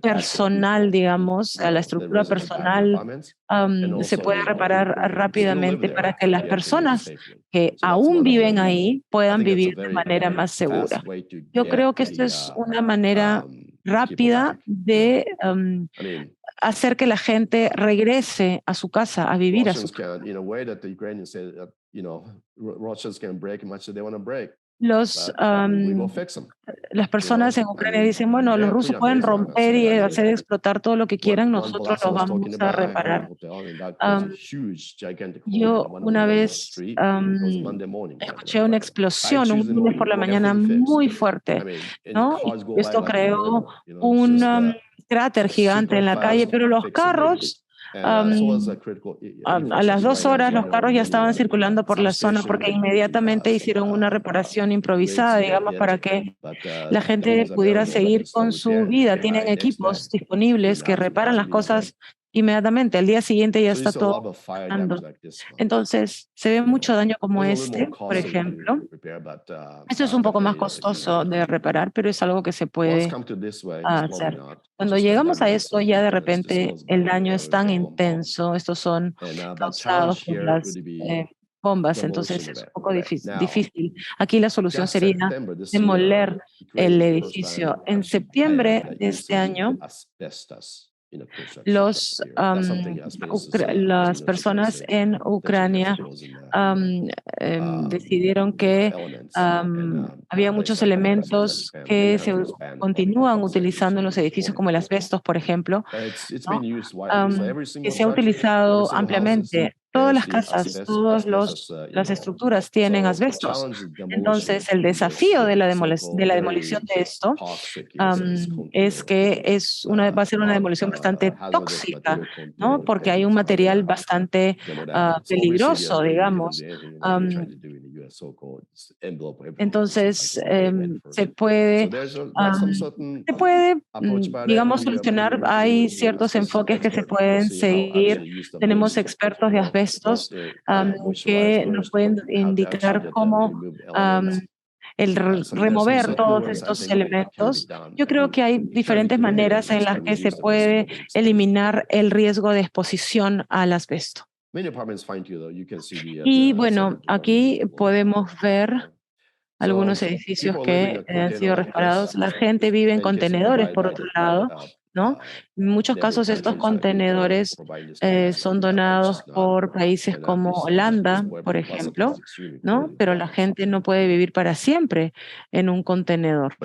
personal, digamos, a la estructura personal, se puede reparar rápidamente para que las personas que aún viven ahí puedan vivir de manera más segura. Yo creo que esto es una manera rápida de hacer que la gente regrese a su casa, a vivir a su casa. Las personas en Ucrania dicen, bueno, los rusos pueden romper y hacer explotar todo lo que quieran, nosotros los vamos a reparar. Yo una vez escuché una explosión un lunes por la mañana muy fuerte, ¿no? Y esto creó un cráter gigante en la calle, pero los carros a las 2 horas los carros ya estaban circulando por la zona porque inmediatamente hicieron una reparación improvisada, digamos, para que la gente pudiera seguir con su vida. Tienen equipos disponibles que reparan las cosas inmediatamente. Al día siguiente ya está todo funcionando. Entonces, se ve mucho daño como este, por ejemplo. Esto es un poco más costoso de reparar, pero es algo que se puede hacer. Cuando llegamos a esto, ya de repente el daño es tan intenso, estos son causados por las bombas, entonces es un poco difícil. Aquí la solución sería demoler el edificio. En septiembre de este año, las personas en Ucrania decidieron que había muchos elementos que se continúan utilizando en los edificios, como el asbestos, por ejemplo, ¿no? Que se ha utilizado ampliamente. Todas las casas, todas las estructuras tienen asbestos. Entonces, el desafío de la demolición de esto es que va a ser una demolición bastante tóxica, ¿no? Porque hay un material bastante peligroso, digamos. Entonces, se puede, digamos, solucionar. Hay ciertos enfoques que se pueden seguir. Tenemos expertos de asbestos que nos pueden indicar cómo remover todos estos elementos. Yo creo que hay diferentes maneras en las que se puede eliminar el riesgo de exposición al asbesto. Y bueno, aquí podemos ver algunos edificios que han sido reparados. La gente vive en contenedores, por otro lado, ¿no? En muchos casos estos contenedores son donados por países como Holanda, por ejemplo, ¿no? Pero la gente no puede vivir para siempre en un contenedor.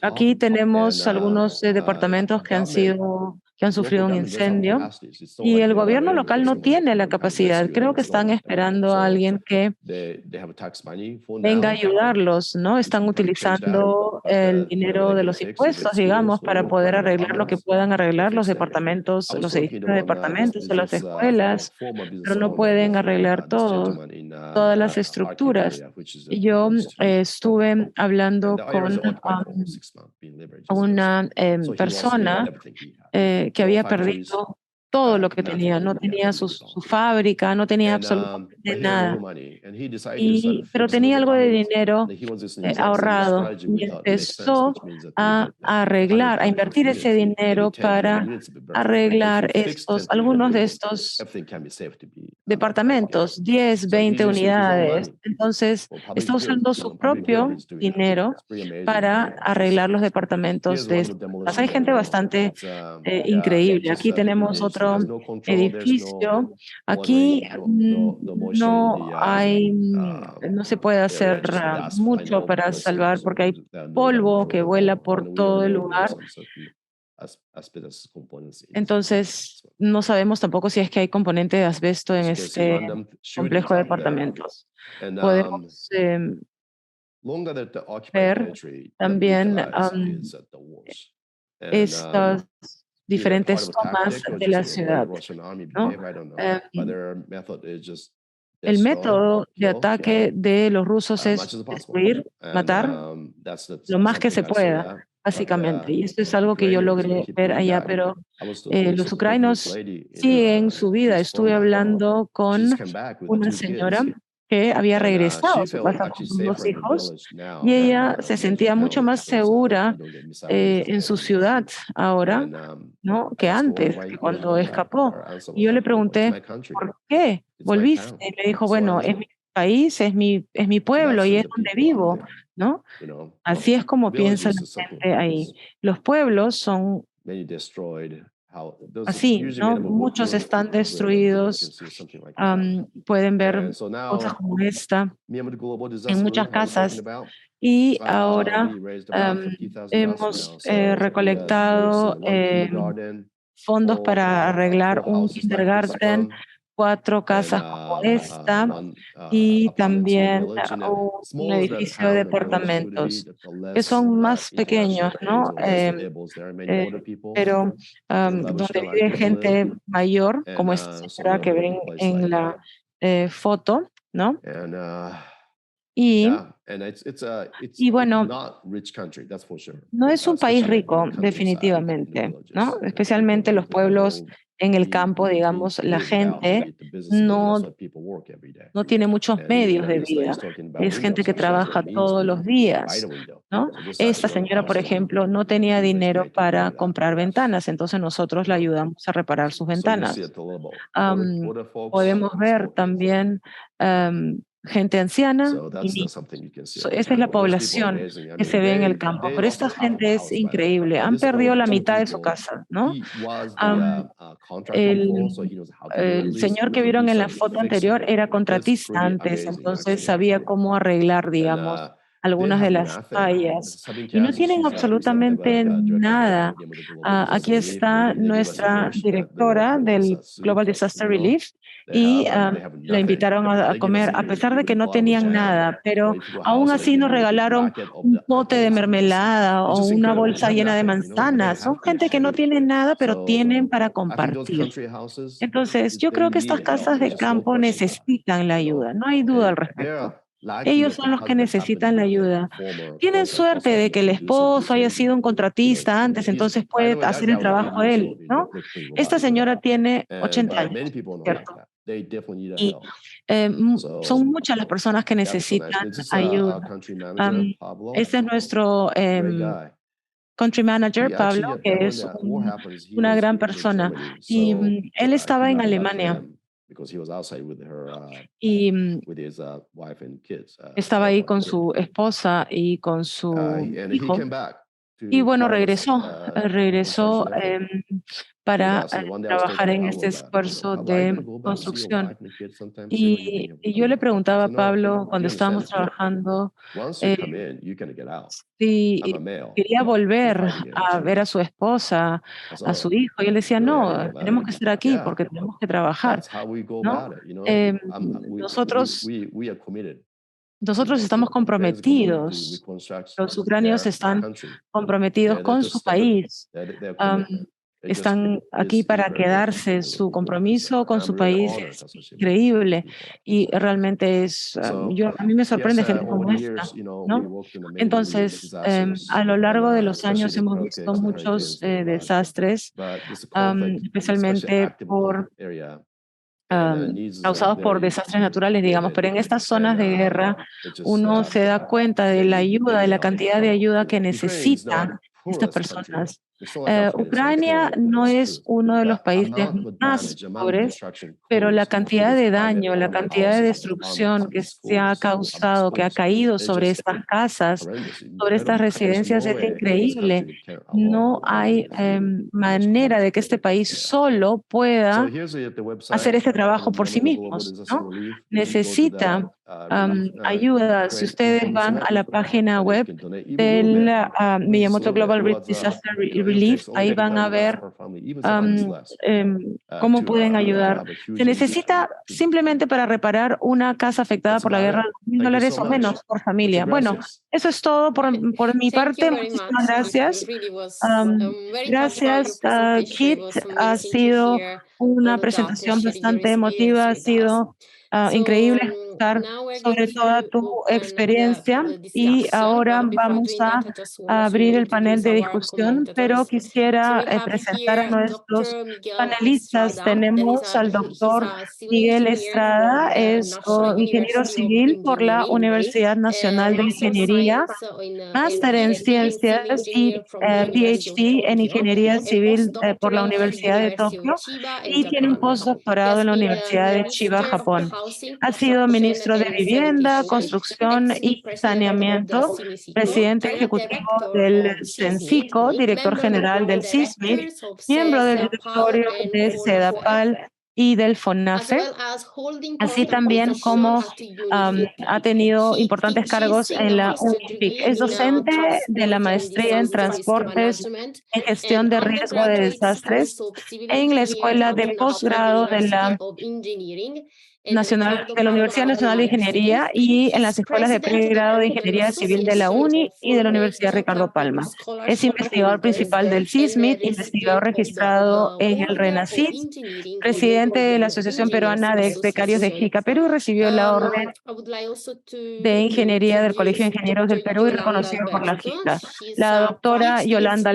Aquí tenemos algunos departamentos que han sido que han sufrido un incendio y el gobierno local no tiene la capacidad. Creo que están esperando a alguien que venga a ayudarlos, ¿no? Están utilizando el dinero de los impuestos, digamos, para poder arreglar lo que puedan arreglar los departamentos, los edificios de departamentos o las escuelas, pero no pueden arreglar todo, todas las estructuras. Y yo estuve hablando con una persona que había perdido todo lo que tenía, no tenía su fábrica, no tenía absolutamente nada, pero tenía algo de dinero ahorrado y empezó a arreglar, a invertir ese dinero para arreglar algunos de estos departamentos, 10, 20 unidades. Entonces, está usando su propio dinero para arreglar los departamentos de estas casas. Hay gente bastante increíble. Aquí tenemos otro edificio. Aquí no se puede hacer mucho para salvar porque hay polvo que vuela por todo el lugar. Entonces, no sabemos tampoco si es que hay componente de asbesto en este complejo de departamentos. Podemos ver también estas diferentes tomas de la ciudad, ¿no? El método de ataque de los rusos es destruir, matar lo más que se pueda, básicamente. Y esto es algo que yo logré ver allá, pero los ucranianos siguen su vida. Estuve hablando con una señora que había regresado a su casa con sus 2 hijos y ella se sentía mucho más segura en su ciudad ahora, ¿no? Que antes, que cuando escapó. Y yo le pregunté, ¿por qué volviste? Y me dijo, bueno, es mi país, es mi pueblo y es donde vivo, ¿no? Así es como piensa la gente ahí. Los pueblos son así, ¿no? Muchos están destruidos. Pueden ver cosas como esta en muchas casas. Y ahora hemos recolectado fondos para arreglar un kindergarten, 4 casas como esta y también un edificio de departamentos que son más pequeños, ¿no? Pero donde vive gente mayor, como esta señora que ven en la foto, ¿no? Y bueno, no es un país rico, definitivamente, ¿no? Especialmente los pueblos en el campo, digamos, la gente no tiene muchos medios de vida. Es gente que trabaja todos los días, ¿no? Esta señora, por ejemplo, no tenía dinero para comprar ventanas, entonces nosotros la ayudamos a reparar sus ventanas. Podemos ver también gente anciana y niños. Esa es la población que se ve en el campo, pero esta gente es increíble. Han perdido la mitad de su casa, ¿no? El señor que vieron en la foto anterior era contratista antes, entonces sabía cómo arreglar, digamos, algunas de las fallas. Y no tienen absolutamente nada. Aquí está nuestra directora del Global Disaster Relief y la invitaron a comer, a pesar de que no tenían nada, pero aún así nos regalaron un pote de mermelada o una bolsa llena de manzanas. Son gente que no tiene nada, pero tienen para compartir. Entonces, yo creo que estas casas de campo necesitan la ayuda, no hay duda al respecto. Ellos son los que necesitan la ayuda. Tienen suerte de que el esposo haya sido un contratista antes, entonces puede hacer el trabajo él, ¿no? Esta señora tiene 80 años, ¿cierto? Y son muchas las personas que necesitan ayuda. Este es nuestro country manager, Pablo, que es una gran persona. Y él estaba en Alemania. Y estaba ahí con su esposa y con su hijo. Y bueno, regresó para trabajar en este esfuerzo de construcción. Y yo le preguntaba a Pablo cuando estábamos trabajando si quería volver a ver a su esposa, a su hijo. Y él decía, no, tenemos que estar aquí porque tenemos que trabajar, ¿no? Nosotros estamos comprometidos. Los ucranianos están comprometidos con su país. Están aquí para quedarse. Su compromiso con su país es increíble y realmente a mí me sorprende gente como esta, ¿no? Entonces, a lo largo de los años hemos visto muchos desastres, especialmente causados por desastres naturales, digamos, pero en estas zonas de guerra uno se da cuenta de la ayuda, de la cantidad de ayuda que necesitan estas personas. Ucrania no es uno de los países más pobres, pero la cantidad de daño, la cantidad de destrucción que se ha causado, que ha caído sobre estas casas, sobre estas residencias es increíble. No hay manera de que este país solo pueda hacer este trabajo por sí mismos, ¿no? Necesita ayuda. Si ustedes van a la página web del Miyamoto Global Disaster Relief, ahí van a ver cómo pueden ayudar. Se necesita simplemente para reparar una casa afectada por la guerra $1,000 o menos por familia. Bueno, eso es todo por mi parte. Muchísimas gracias. Gracias, Kit. Ha sido una presentación bastante emotiva, ha sido increíble escuchar sobre toda tu experiencia y ahora vamos a abrir el panel de discusión, pero quisiera presentar a nuestros panelistas. Tenemos al doctor Miguel Estrada, es ingeniero civil por la Universidad Nacional de Ingeniería, máster en ciencias y PhD en ingeniería civil por la Universidad de Tokio y tiene un postdoctorado en la Universidad de Chiba, Japón. Ha sido ministro de Vivienda, Construcción y Saneamiento, presidente ejecutivo del CENCICO, director general del CISMIT, miembro del directorio de CEDAPAL y del FONAFE, así también como ha tenido importantes cargos en la UNIFIC. Es docente de la maestría en transportes en gestión de riesgo de desastres en la Escuela de Posgrado de la Universidad Nacional de Ingeniería y en las escuelas de pregrado de Ingeniería Civil de la UNI y de la Universidad Ricardo Palma. Es investigador principal del CISMIT, investigador registrado en el RENACIT, presidente de la Asociación Peruana de Ex Becarios de JICA Perú, recibió la orden de Ingeniería del Colegio de Ingenieros del Perú y reconocido por la JICA. La doctora Yolanda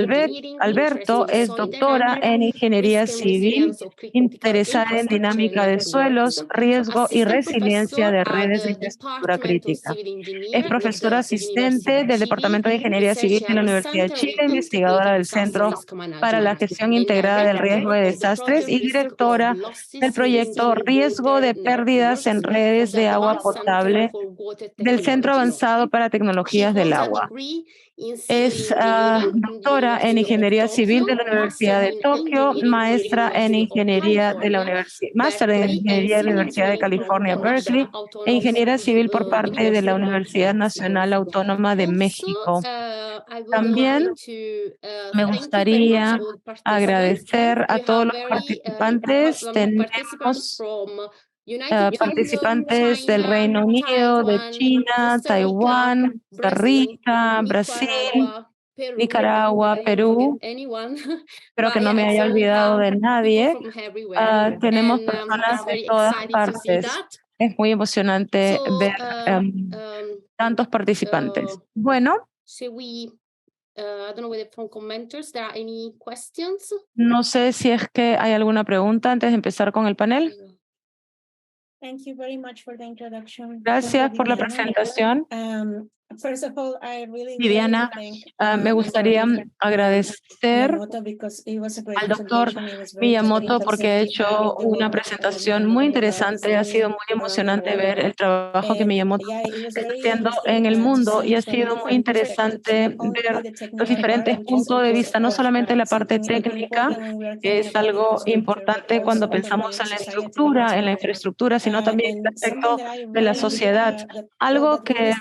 Alberto es doctora en Ingeniería Civil, interesada en dinámica de suelos, riesgo y resiliencia de redes de infraestructura crítica. Es profesora asistente del Departamento de Ingeniería Civil de la Universidad de Chile, investigadora del Centro para la Gestión Integrada del Riesgo de Desastres y directora del proyecto Riesgo de Pérdidas en Redes de Agua Potable del Centro Avanzado para Tecnologías del Agua. Es doctora en Ingeniería Civil de la Universidad de Tokio, maestra en Ingeniería de la máster en Ingeniería de la Universidad de California, Berkeley, e Ingeniería Civil por parte de la Universidad Nacional Autónoma de México. También me gustaría agradecer a todos los participantes. Tenemos participantes del Reino Unido, de China, Taiwán, Costa Rica, Brasil, Nicaragua, Perú. Espero que no me haya olvidado de nadie. Tenemos personas de todas partes. Es muy emocionante ver tantos participantes. Bueno. No sé si es que hay alguna pregunta antes de empezar con el panel. Gracias por la presentación. Viviana, me gustaría agradecer al doctor Miyamoto porque ha hecho una presentación muy interesante. Ha sido muy emocionante ver el trabajo que Miyamoto está haciendo en el mundo y ha sido muy interesante ver los diferentes puntos de vista, no solamente la parte técnica, que es algo importante cuando pensamos en la estructura, en la infraestructura, sino también el aspecto de la sociedad. Algo que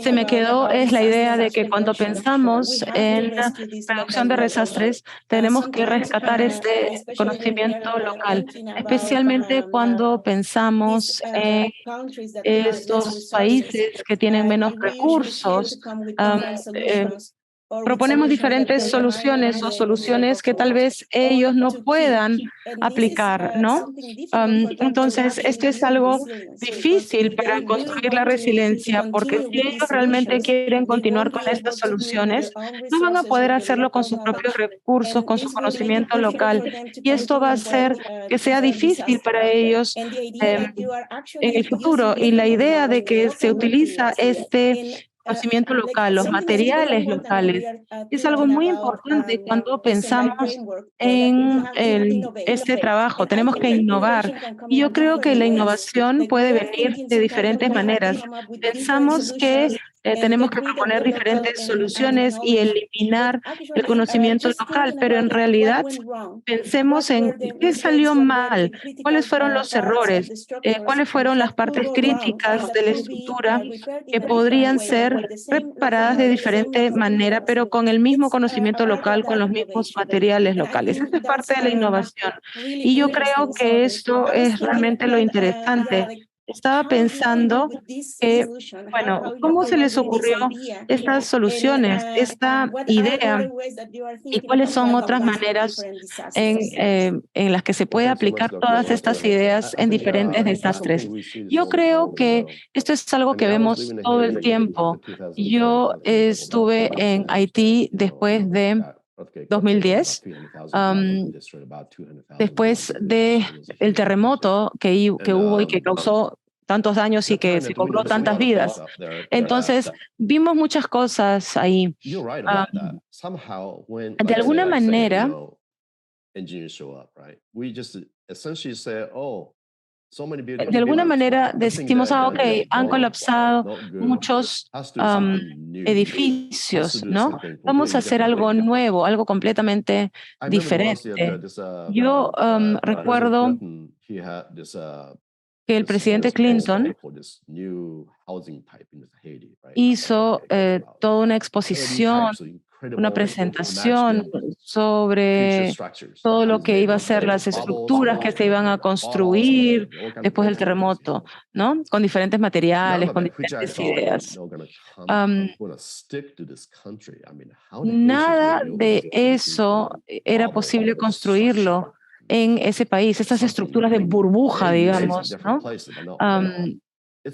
se me quedó es la idea de que cuando pensamos en la reducción de desastres, tenemos que rescatar este conocimiento local, especialmente cuando pensamos en estos países que tienen menos recursos. Proponemos diferentes soluciones o soluciones que tal vez ellos no puedan aplicar, ¿no? Entonces, esto es algo difícil para construir la resiliencia, porque si ellos realmente quieren continuar con estas soluciones, no van a poder hacerlo con sus propios recursos, con su conocimiento local. Y esto va a hacer que sea difícil para ellos en el futuro. Y la idea de que se utiliza este conocimiento local, los materiales locales, es algo muy importante cuando pensamos en este trabajo. Tenemos que innovar. Y yo creo que la innovación puede venir de diferentes maneras. Pensamos que tenemos que proponer diferentes soluciones y eliminar el conocimiento local, pero en realidad pensemos en qué salió mal, cuáles fueron los errores, cuáles fueron las partes críticas de la estructura que podrían ser preparadas de diferente manera, pero con el mismo conocimiento local, con los mismos materiales locales. Esta es parte de la innovación. Y yo creo que esto es realmente lo interesante. Estaba pensando que, bueno, ¿cómo se les ocurrió estas soluciones, esta idea? ¿Y cuáles son otras maneras en las que se puede aplicar todas estas ideas en diferentes desastres? Yo creo que esto es algo que vemos todo el tiempo. Yo estuve en Haití después de 2010, después del terremoto que hubo y que causó tantos daños y que se cobró tantas vidas. Entonces, vimos muchas cosas ahí. De alguna manera, decimos, ok, han colapsado muchos edificios, ¿no? Vamos a hacer algo nuevo, algo completamente diferente. Yo recuerdo que el presidente Clinton hizo toda una exposición, una presentación sobre todo lo que iba a ser las estructuras que se iban a construir después del terremoto, ¿no? Con diferentes materiales, con diferentes ideas. Nada de eso era posible construirlo en ese país, estas estructuras de burbuja, digamos, ¿no? Se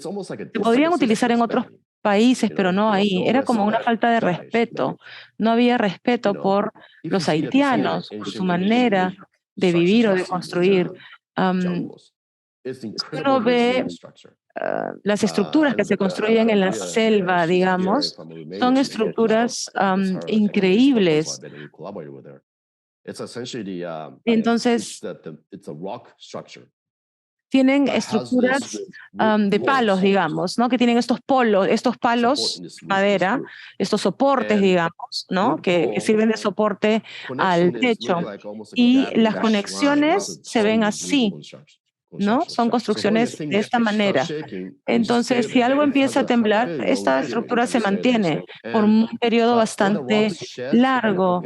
podrían utilizar en otros países, pero no ahí. Era como una falta de respeto. No había respeto por los haitianos, por su manera de vivir o de construir. Uno ve las estructuras que se construyen en la selva, digamos, son estructuras increíbles. Entonces, tienen estructuras de palos, digamos, ¿no? Que tienen estos palos, madera, estos soportes, digamos, ¿no? Que sirven de soporte al techo. Y las conexiones se ven así, ¿no? Son construcciones de esta manera. Entonces, si algo empieza a temblar, esta estructura se mantiene por un periodo bastante largo.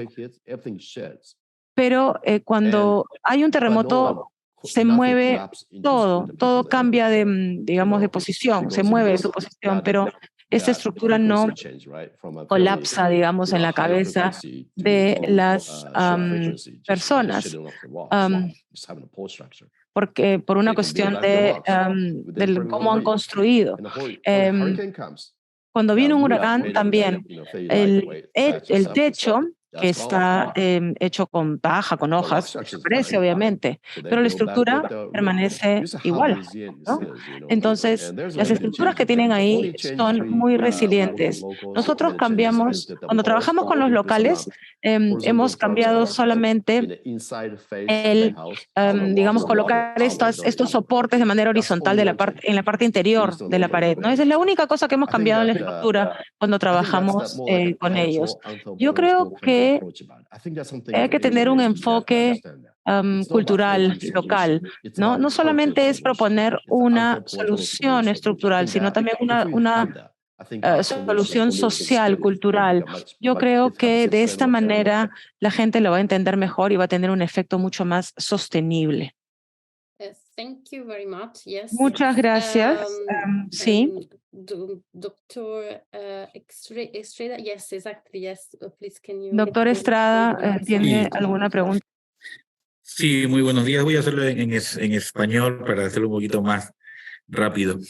Pero cuando hay un terremoto, se mueve todo cambia digamos, de posición, se mueve de su posición, pero esta estructura no colapsa, digamos, en la cabeza de las personas. Porque por una cuestión de cómo han construido. Cuando viene un huracán, también el techo que está hecho con paja, con hojas, desaparece obviamente, pero la estructura permanece igual, ¿no? Entonces, las estructuras que tienen ahí son muy resilientes. Nosotros cambiamos, cuando trabajamos con los locales, hemos cambiado solamente digamos, colocar estos soportes de manera horizontal en la parte interior de la pared, ¿no? Esa es la única cosa que hemos cambiado en la estructura cuando trabajamos con ellos. Yo creo que hay que tener un enfoque cultural, local, ¿no? No solamente es proponer una solución estructural, sino también una solución social, cultural. Yo creo que de esta manera la gente lo va a entender mejor y va a tener un efecto mucho más sostenible. Thank you very much. Yes. Muchas gracias. Sí. Doctor Estrada, yes, exactly. Yes, please can you. Doctor Estrada, ¿tiene alguna pregunta? Sí, muy buenos días. Voy a hacerlo en español para hacerlo un poquito más rápido.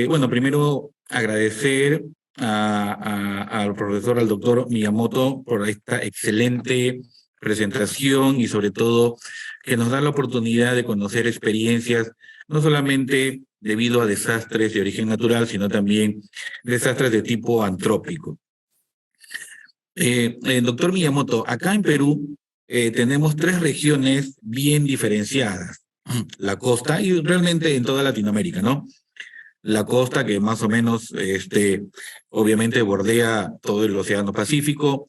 Bueno, primero agradecer al profesor, al doctor Miyamoto, por esta excelente presentación y sobre todo que nos da la oportunidad de conocer experiencias, no solamente debido a desastres de origen natural, sino también desastres de tipo antrópico. Doctor Miyamoto, acá en Perú tenemos 3 regiones bien diferenciadas. La costa y realmente en toda Latinoamérica, ¿no? La costa que más o menos, obviamente bordea todo el Océano Pacífico.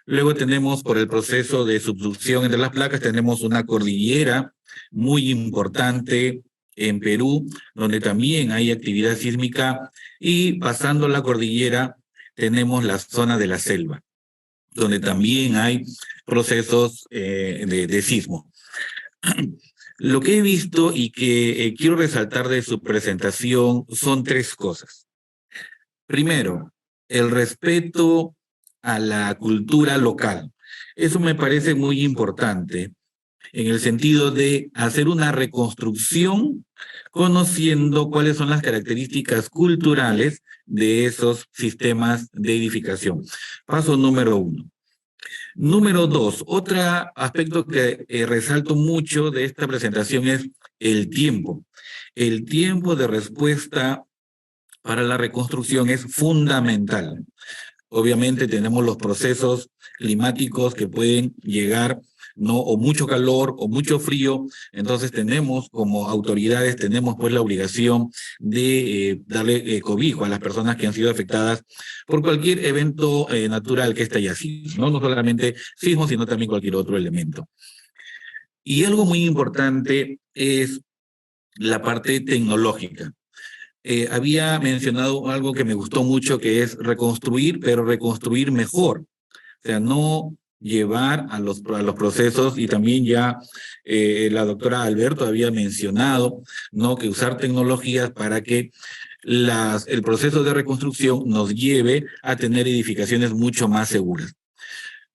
Luego tenemos, por el proceso de subducción entre las placas, tenemos una cordillera muy importante en Perú, donde también hay actividad sísmica, y pasando la cordillera tenemos la zona de la selva, donde también hay procesos de sismo. Lo que he visto y que quiero resaltar de su presentación son 3 cosas. Primero, el respeto a la cultura local. Eso me parece muy importante en el sentido de hacer una reconstrucción conociendo cuáles son las características culturales de esos sistemas de edificación. Paso número 1. Número 2, otro aspecto que resalto mucho de esta presentación es el tiempo. El tiempo de respuesta para la reconstrucción es fundamental. Obviamente tenemos los procesos climáticos que pueden llegar, ¿no? O mucho calor o mucho frío, entonces tenemos como autoridades, tenemos pues la obligación de darle cobijo a las personas que han sido afectadas por cualquier evento natural que esté así, ¿no? No solamente sismo, sino también cualquier otro elemento. Y algo muy importante es la parte tecnológica. Había mencionado algo que me gustó mucho, que es reconstruir, pero reconstruir mejor. O sea, no llevar a los procesos, y también ya la doctora Alberto había mencionado, ¿no?, que usar tecnologías para que el proceso de reconstrucción nos lleve a tener edificaciones mucho más seguras.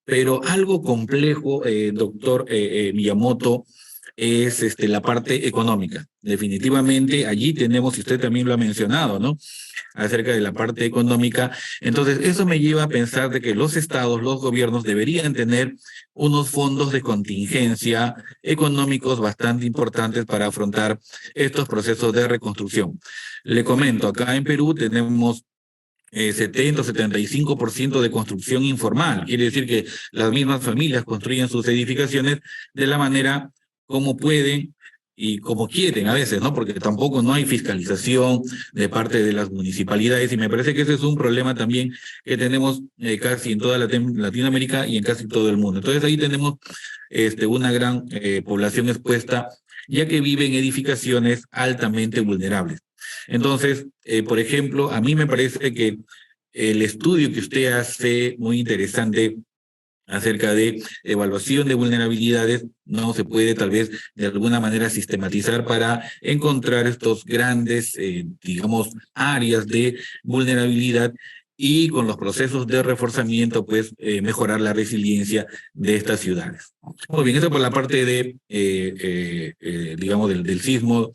Pero algo complejo, doctor Miyamoto, es la parte económica. Definitivamente allí tenemos, y usted también lo ha mencionado, ¿no?, acerca de la parte económica. Entonces, eso me lleva a pensar de que los estados, los gobiernos deberían tener unos fondos de contingencia económicos bastante importantes para afrontar estos procesos de reconstrucción. Le comento, acá en Perú tenemos 70 o 75% de construcción informal. Quiere decir que las mismas familias construyen sus edificaciones de la manera como pueden y como quieren a veces, ¿no? Porque tampoco no hay fiscalización de parte de las municipalidades, y me parece que ese es un problema también que tenemos casi en toda Latinoamérica y en casi todo el mundo. Entonces ahí tenemos una gran población expuesta, ya que vive en edificaciones altamente vulnerables. Entonces, por ejemplo, a mí me parece que el estudio que usted hace, muy interesante, acerca de evaluación de vulnerabilidades, no se puede tal vez de alguna manera sistematizar para encontrar estos grandes, digamos, áreas de vulnerabilidad, y con los procesos de reforzamiento, pues, mejorar la resiliencia de estas ciudades. Muy bien, eso por la parte de, digamos, del sismo.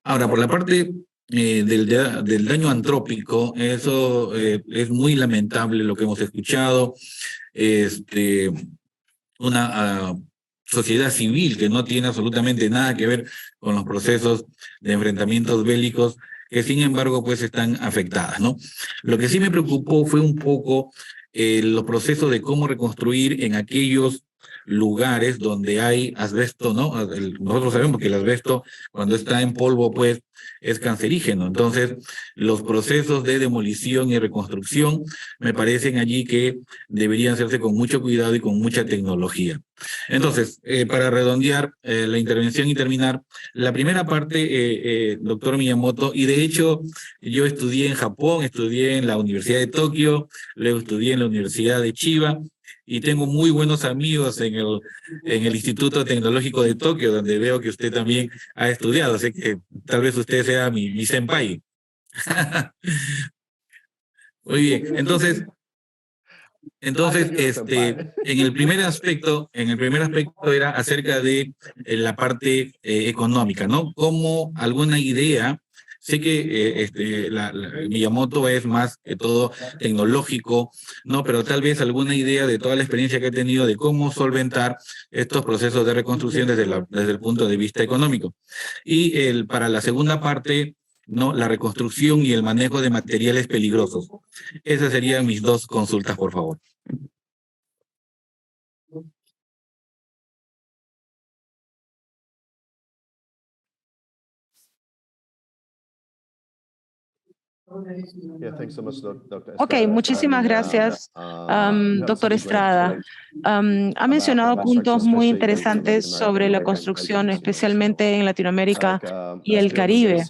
Ahora, por la parte del daño antrópico, eso es muy lamentable lo que hemos escuchado. una sociedad civil que no tiene absolutamente nada que ver con los procesos de enfrentamientos bélicos que sin embargo pues están afectadas, ¿no? Lo que sí me preocupó fue un poco los procesos de cómo reconstruir en aquellos lugares donde hay asbesto, ¿no? Nosotros sabemos que el asbesto cuando está en polvo pues es cancerígeno, entonces los procesos de demolición y reconstrucción me parecen allí que deberían hacerse con mucho cuidado y con mucha tecnología. Entonces, para redondear la intervención y terminar, la primera parte, doctor Miyamoto, y de hecho yo estudié en Japón, estudié en la Universidad de Tokio, luego estudié en la Universidad de Chiba, y tengo muy buenos amigos en el Instituto Tecnológico de Tokio, donde veo que usted también ha estudiado, así que tal vez usted sea mi senpai. Muy bien, entonces, en el primer aspecto era acerca de la parte económica, ¿no? Como alguna idea, sé que Miyamoto es más que todo tecnológico, ¿no? Pero tal vez alguna idea de toda la experiencia que ha tenido de cómo solventar estos procesos de reconstrucción desde el punto de vista económico. Y para la segunda parte, ¿no? La reconstrucción y el manejo de materiales peligrosos. Esas serían mis dos consultas, por favor. Ok, muchísimas gracias, doctor Estrada. Ha mencionado puntos muy interesantes sobre la construcción, especialmente en Latinoamérica y el Caribe.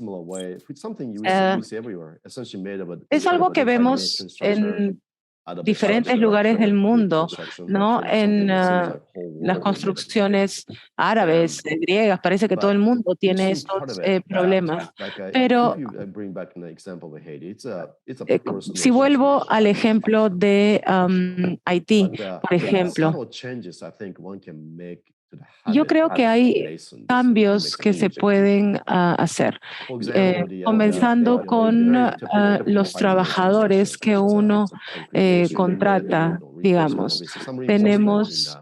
Es algo que vemos en diferentes lugares del mundo, ¿no? En las construcciones árabes, griegas, parece que todo el mundo tiene estos problemas. Pero si vuelvo al ejemplo de Haití, por ejemplo, yo creo que hay cambios que se pueden hacer, comenzando con los trabajadores que uno contrata, digamos. Tenemos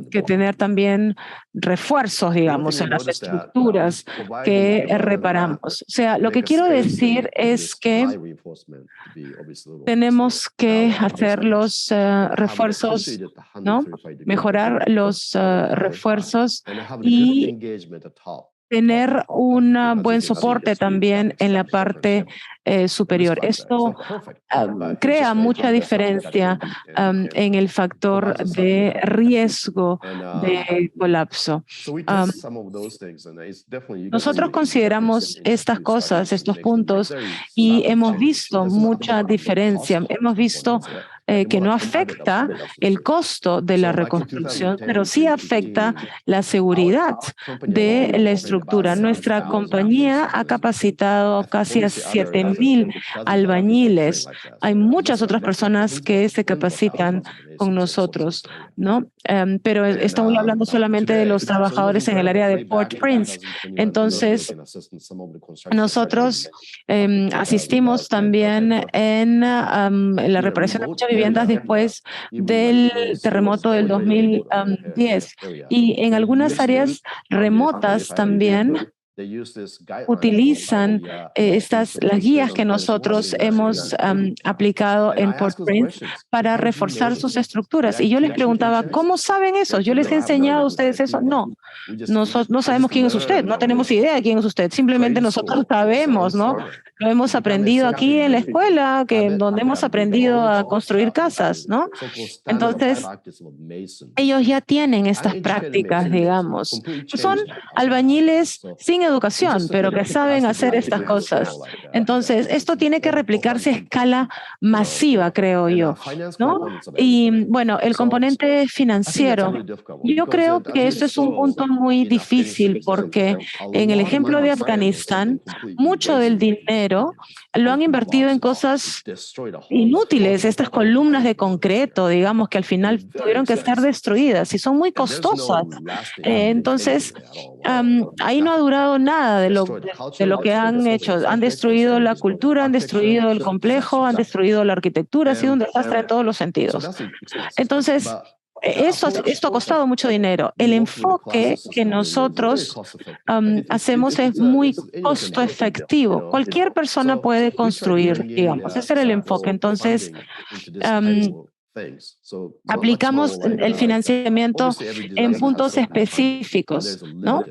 que tener también refuerzos, digamos, en las estructuras que reparamos. O sea, lo que quiero decir es que tenemos que hacer los refuerzos, ¿no? Mejorar los refuerzos y tener un buen soporte también en la parte superior. Esto crea mucha diferencia en el factor de riesgo de colapso. Nosotros consideramos estas cosas, estos puntos, y hemos visto mucha diferencia. Hemos visto que no afecta el costo de la reconstrucción, pero sí afecta la seguridad de la estructura. Nuestra compañía ha capacitado casi a 7,000 albañiles. Hay muchas otras personas que se capacitan con nosotros, ¿no? Pero estamos hablando solamente de los trabajadores en el área de Port-au-Prince. Entonces, nosotros asistimos también en la reparación de muchas viviendas después del terremoto del 2010. Y en algunas áreas remotas también utilizan las guías que nosotros hemos aplicado en Port-au-Prince para reforzar sus estructuras. Y yo les preguntaba, ¿cómo saben eso? ¿Yo les he enseñado a ustedes eso? No. Nosotros no sabemos quién es usted, no tenemos idea de quién es usted, simplemente nosotros sabemos, ¿no? Lo hemos aprendido aquí en la escuela, donde hemos aprendido a construir casas, ¿no? Entonces, ellos ya tienen estas prácticas, digamos. Son albañiles sin educación, pero que saben hacer estas cosas. Entonces, esto tiene que replicarse a escala masiva, creo yo, ¿no? Y bueno, el componente financiero, yo creo que esto es un punto muy difícil porque en el ejemplo de Afganistán, mucho del dinero lo han invertido en cosas inútiles, estas columnas de concreto, digamos, que al final tuvieron que ser destruidas y son muy costosas. Entonces, ahí no ha durado rescatado nada de lo que han hecho. Han destruido la cultura, han destruido el complejo, han destruido la arquitectura. Ha sido un desastre en todos los sentidos. Entonces, esto ha costado mucho dinero. El enfoque que nosotros hacemos es muy costo efectivo. Cualquier persona puede construir, digamos. Ese era el enfoque. Entonces, aplicamos el financiamiento en puntos específicos, ¿no?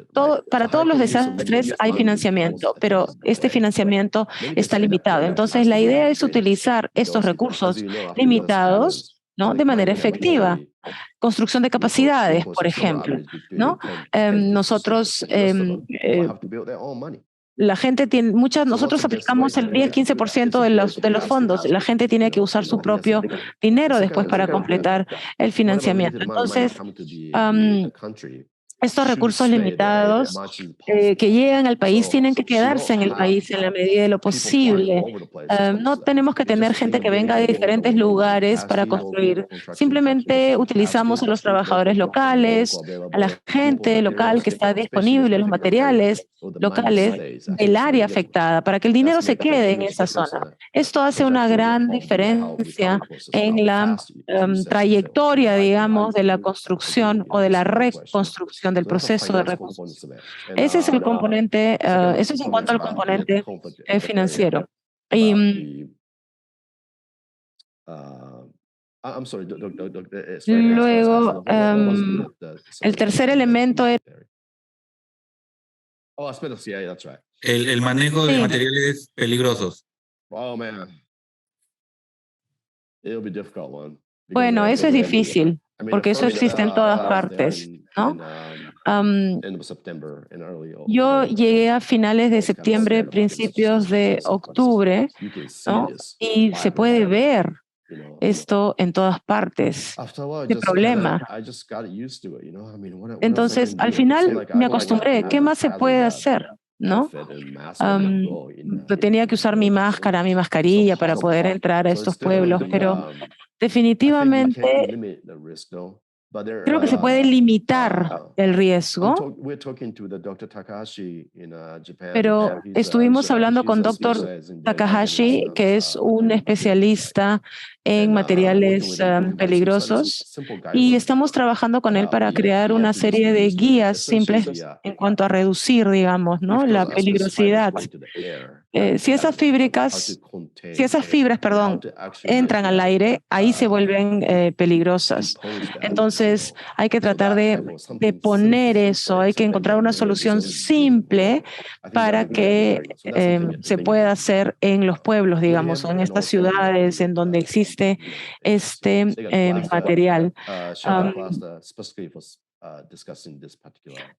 Para todos los desastres hay financiamiento, pero este financiamiento está limitado. Entonces, la idea es utilizar estos recursos limitados, ¿no?, de manera efectiva. Construcción de capacidades, por ejemplo, ¿no? Nosotros la gente tiene nosotros aplicamos el 10-15% de los fondos. La gente tiene que usar su propio dinero después para completar el financiamiento. Entonces, estos recursos limitados que llegan al país tienen que quedarse en el país en la medida de lo posible. No tenemos que tener gente que venga de diferentes lugares para construir. Simplemente utilizamos a los trabajadores locales, a la gente local que está disponible, los materiales locales del área afectada, para que el dinero se quede en esa zona. Esto hace una gran diferencia en la trayectoria, digamos, de la construcción o de la reconstrucción, del proceso de reconstrucción. Ese es el componente, eso es en cuanto al componente financiero. Y luego, el tercer elemento es el manejo de materiales peligrosos. Bueno, eso es difícil, porque eso existe en todas partes, ¿no? Yo llegué a finales de septiembre, principios de octubre, ¿no? Y se puede ver esto en todas partes, de problema. Entonces, al final me acostumbré. ¿Qué más se puede hacer? ¿No? Tenía que usar mi mascarilla para poder entrar a estos pueblos, pero definitivamente creo que se puede limitar el riesgo, pero estuvimos hablando con Dr. Takahashi, que es un especialista en materiales peligrosos, y estamos trabajando con él para crear una serie de guías simples en cuanto a reducir, digamos, ¿no?, la peligrosidad. Si esas fibras, entran al aire, ahí se vuelven peligrosas. Entonces, hay que tratar de poner eso, hay que encontrar una solución simple para que se pueda hacer en los pueblos, digamos, o en estas ciudades en donde existe este material.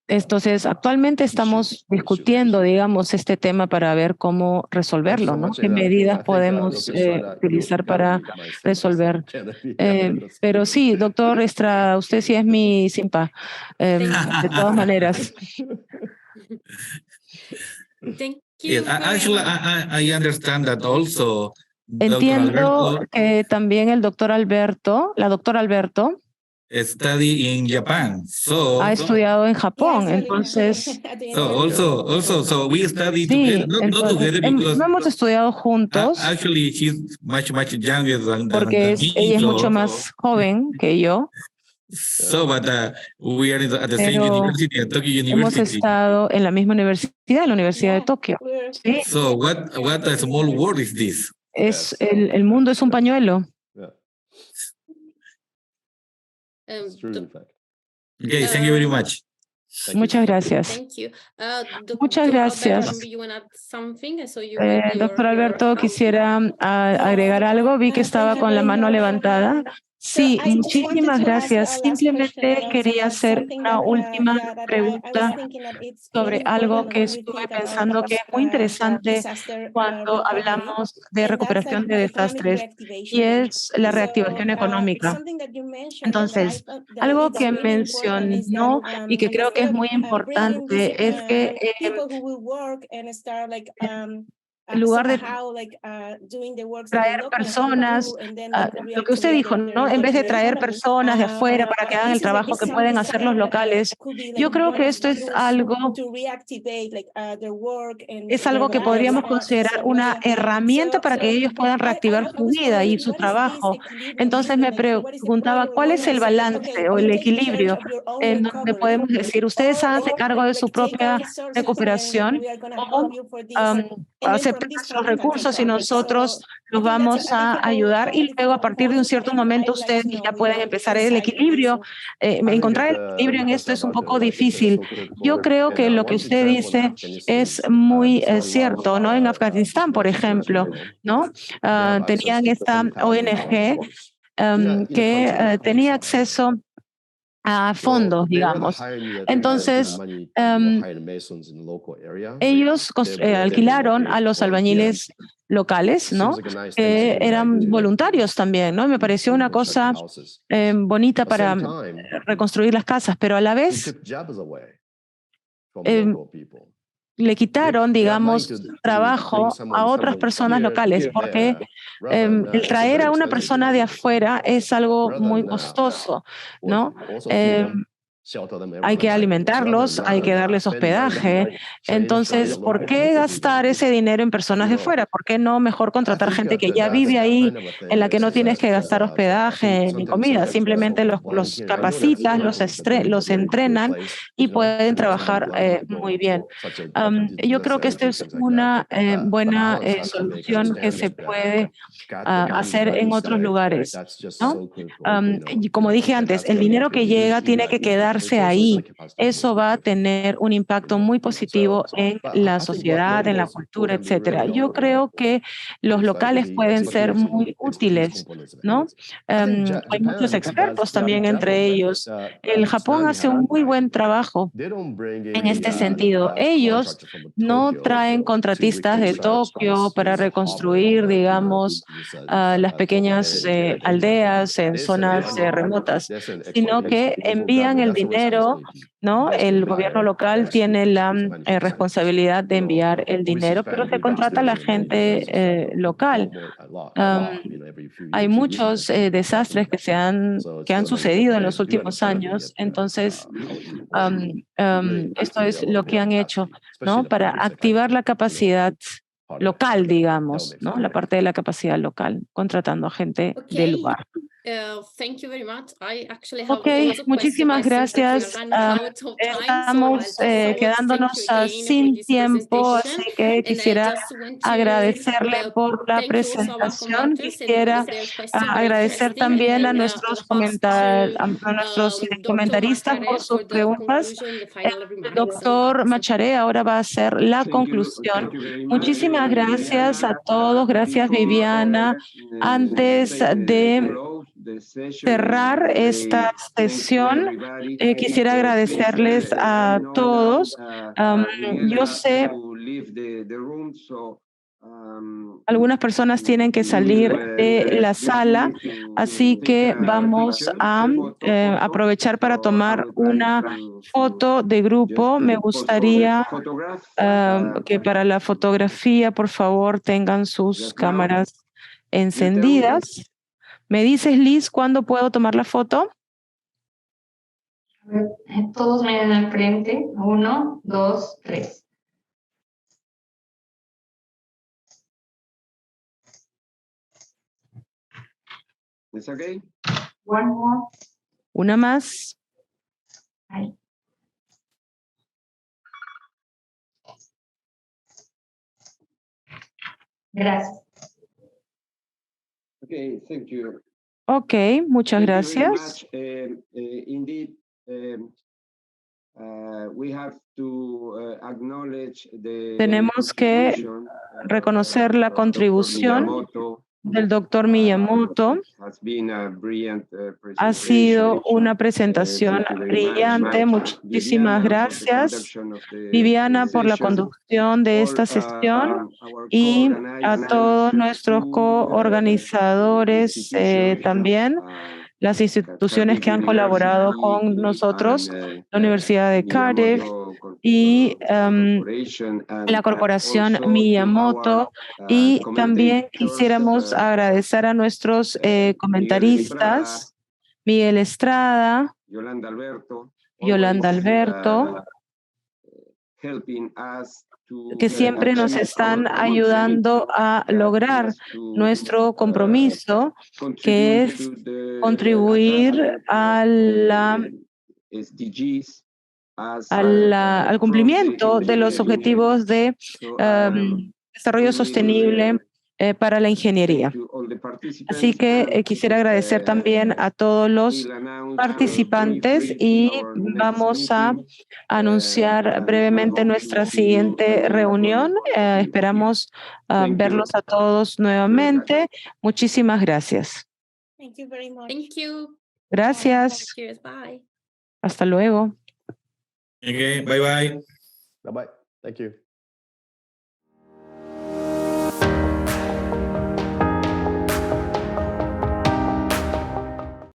Entonces, actualmente estamos discutiendo, digamos, este tema para ver cómo resolverlo, ¿no? ¿Qué medidas podemos utilizar para resolver? Pero sí, doctor Estrada, usted sí es mi simpa, de todas maneras. Thank you. Actually, I understand that also. Entiendo que también la doctora Alberto, study in Japan. Ha estudiado en Japón, entonces. So we study Sí, together, not together because no hemos estudiado juntos. Actually, she's much younger than Porque me. Ella es mucho más joven que yo. So, but we are at the same university, at Tokyo University. Hemos estado en la misma universidad, la Universidad de Tokio. ¿Sí? So what a small world is this? El mundo es un pañuelo. Okay, thank you very much. Muchas gracias. Muchas gracias. Doctor Alberto, quisiera agregar algo. Vi que estaba con la mano levantada. Sí, muchísimas gracias. Simplemente quería hacer una última pregunta sobre algo que estuve pensando que es muy interesante cuando hablamos de recuperación de desastres, y es la reactivación económica. Entonces, algo que mencionó y que creo que es muy importante es que en lugar de traer personas, lo que usted dijo, ¿no? En vez de traer personas de afuera para que hagan el trabajo que pueden hacer los locales, yo creo que esto es algo que podríamos considerar una herramienta para que ellos puedan reactivar su vida y su trabajo. Entonces me preguntaba, ¿cuál es el balance o el equilibrio en donde podemos decir, ustedes háganse cargo de su propia recuperación o acepten nuestros recursos y nosotros los vamos a ayudar, y luego a partir de un cierto momento ustedes ya pueden empezar el equilibrio? Encontrar el equilibrio en esto es un poco difícil. Yo creo que lo que usted dice es muy cierto, ¿no? En Afganistán, por ejemplo, ¿no? Tenían esta ONG que tenía acceso a fondos, digamos. Entonces, ellos alquilaron a los albañiles locales, ¿no? Eran voluntarios también, ¿no? Me pareció una cosa bonita para reconstruir las casas, pero a la vez le quitaron, digamos, trabajo a otras personas locales, porque el traer a una persona de afuera es algo muy costoso, ¿no? Hay que alimentarlos, hay que darles hospedaje. Entonces, ¿por qué gastar ese dinero en personas de fuera? ¿Por qué no mejor contratar gente que ya vive ahí, en la que no tienes que gastar hospedaje ni comida? Simplemente los capacitas, los entrenan y pueden trabajar muy bien. Yo creo que esta es una buena solución que se puede hacer en otros lugares, ¿no? Y como dije antes, el dinero que llega tiene que quedarse ahí. Eso va a tener un impacto muy positivo en la sociedad, en la cultura, etcétera. Yo creo que los locales pueden ser muy útiles, ¿no? Hay muchos expertos también entre ellos. El Japón hace un muy buen trabajo en este sentido. Ellos no traen contratistas de Tokio para reconstruir, digamos, las pequeñas aldeas en zonas remotas, sino que envían el dinero, ¿no? El gobierno local tiene la responsabilidad de enviar el dinero, pero se contrata a la gente local. Hay muchos desastres que han sucedido en los últimos años, entonces esto es lo que han hecho, ¿no? Para activar la capacidad local, digamos, ¿no? La parte de la capacidad local, contratando a gente del lugar. Thank you very much. I actually have Ok, muchísimas gracias. Estamos quedándonos sin tiempo, así que quisiera agradecerle por la presentación. Quisiera agradecer también a nuestros comentaristas por sus preguntas. El doctor Macharé ahora va a hacer la conclusión. Muchísimas gracias a todos. Gracias, Viviana. Antes de cerrar esta sesión, quisiera agradecerles a todos. Yo sé, algunas personas tienen que salir de la sala, así que vamos a aprovechar para tomar una foto de grupo. Me gustaría que para la fotografía, por favor, tengan sus cámaras encendidas. ¿Me dices, Liz, cuándo puedo tomar la foto? Todos miren al frente. 1, 2, 3. ¿Es okay? One more. Una más. Ahí. Gracias. Okay, thank you. Ok, muchas Thank you very gracias. much. Indeed, we have to acknowledge Tenemos que reconocer la contribución del doctor Miyamoto. Ha sido una presentación brillante. Muchísimas gracias, Viviana, por la conducción de esta sesión, y a todos nuestros coorganizadores también, las instituciones que han colaborado con nosotros, la Universidad de Cardiff, y la corporación Miyamoto, y también quisiéramos agradecer a nuestros comentaristas, Miguel Estrada, Yolanda Alberto, que siempre nos están ayudando a lograr nuestro compromiso, que es contribuir al cumplimiento de los objetivos de desarrollo sostenible para la ingeniería. Así que quisiera agradecer también a todos los participantes y vamos a anunciar brevemente nuestra siguiente reunión. Esperamos verlos a todos nuevamente. Muchísimas gracias. Thank you very much. Thank you. Gracias. Cheers. Bye. Hasta luego. Okay, bye bye. Bye-bye. Thank you.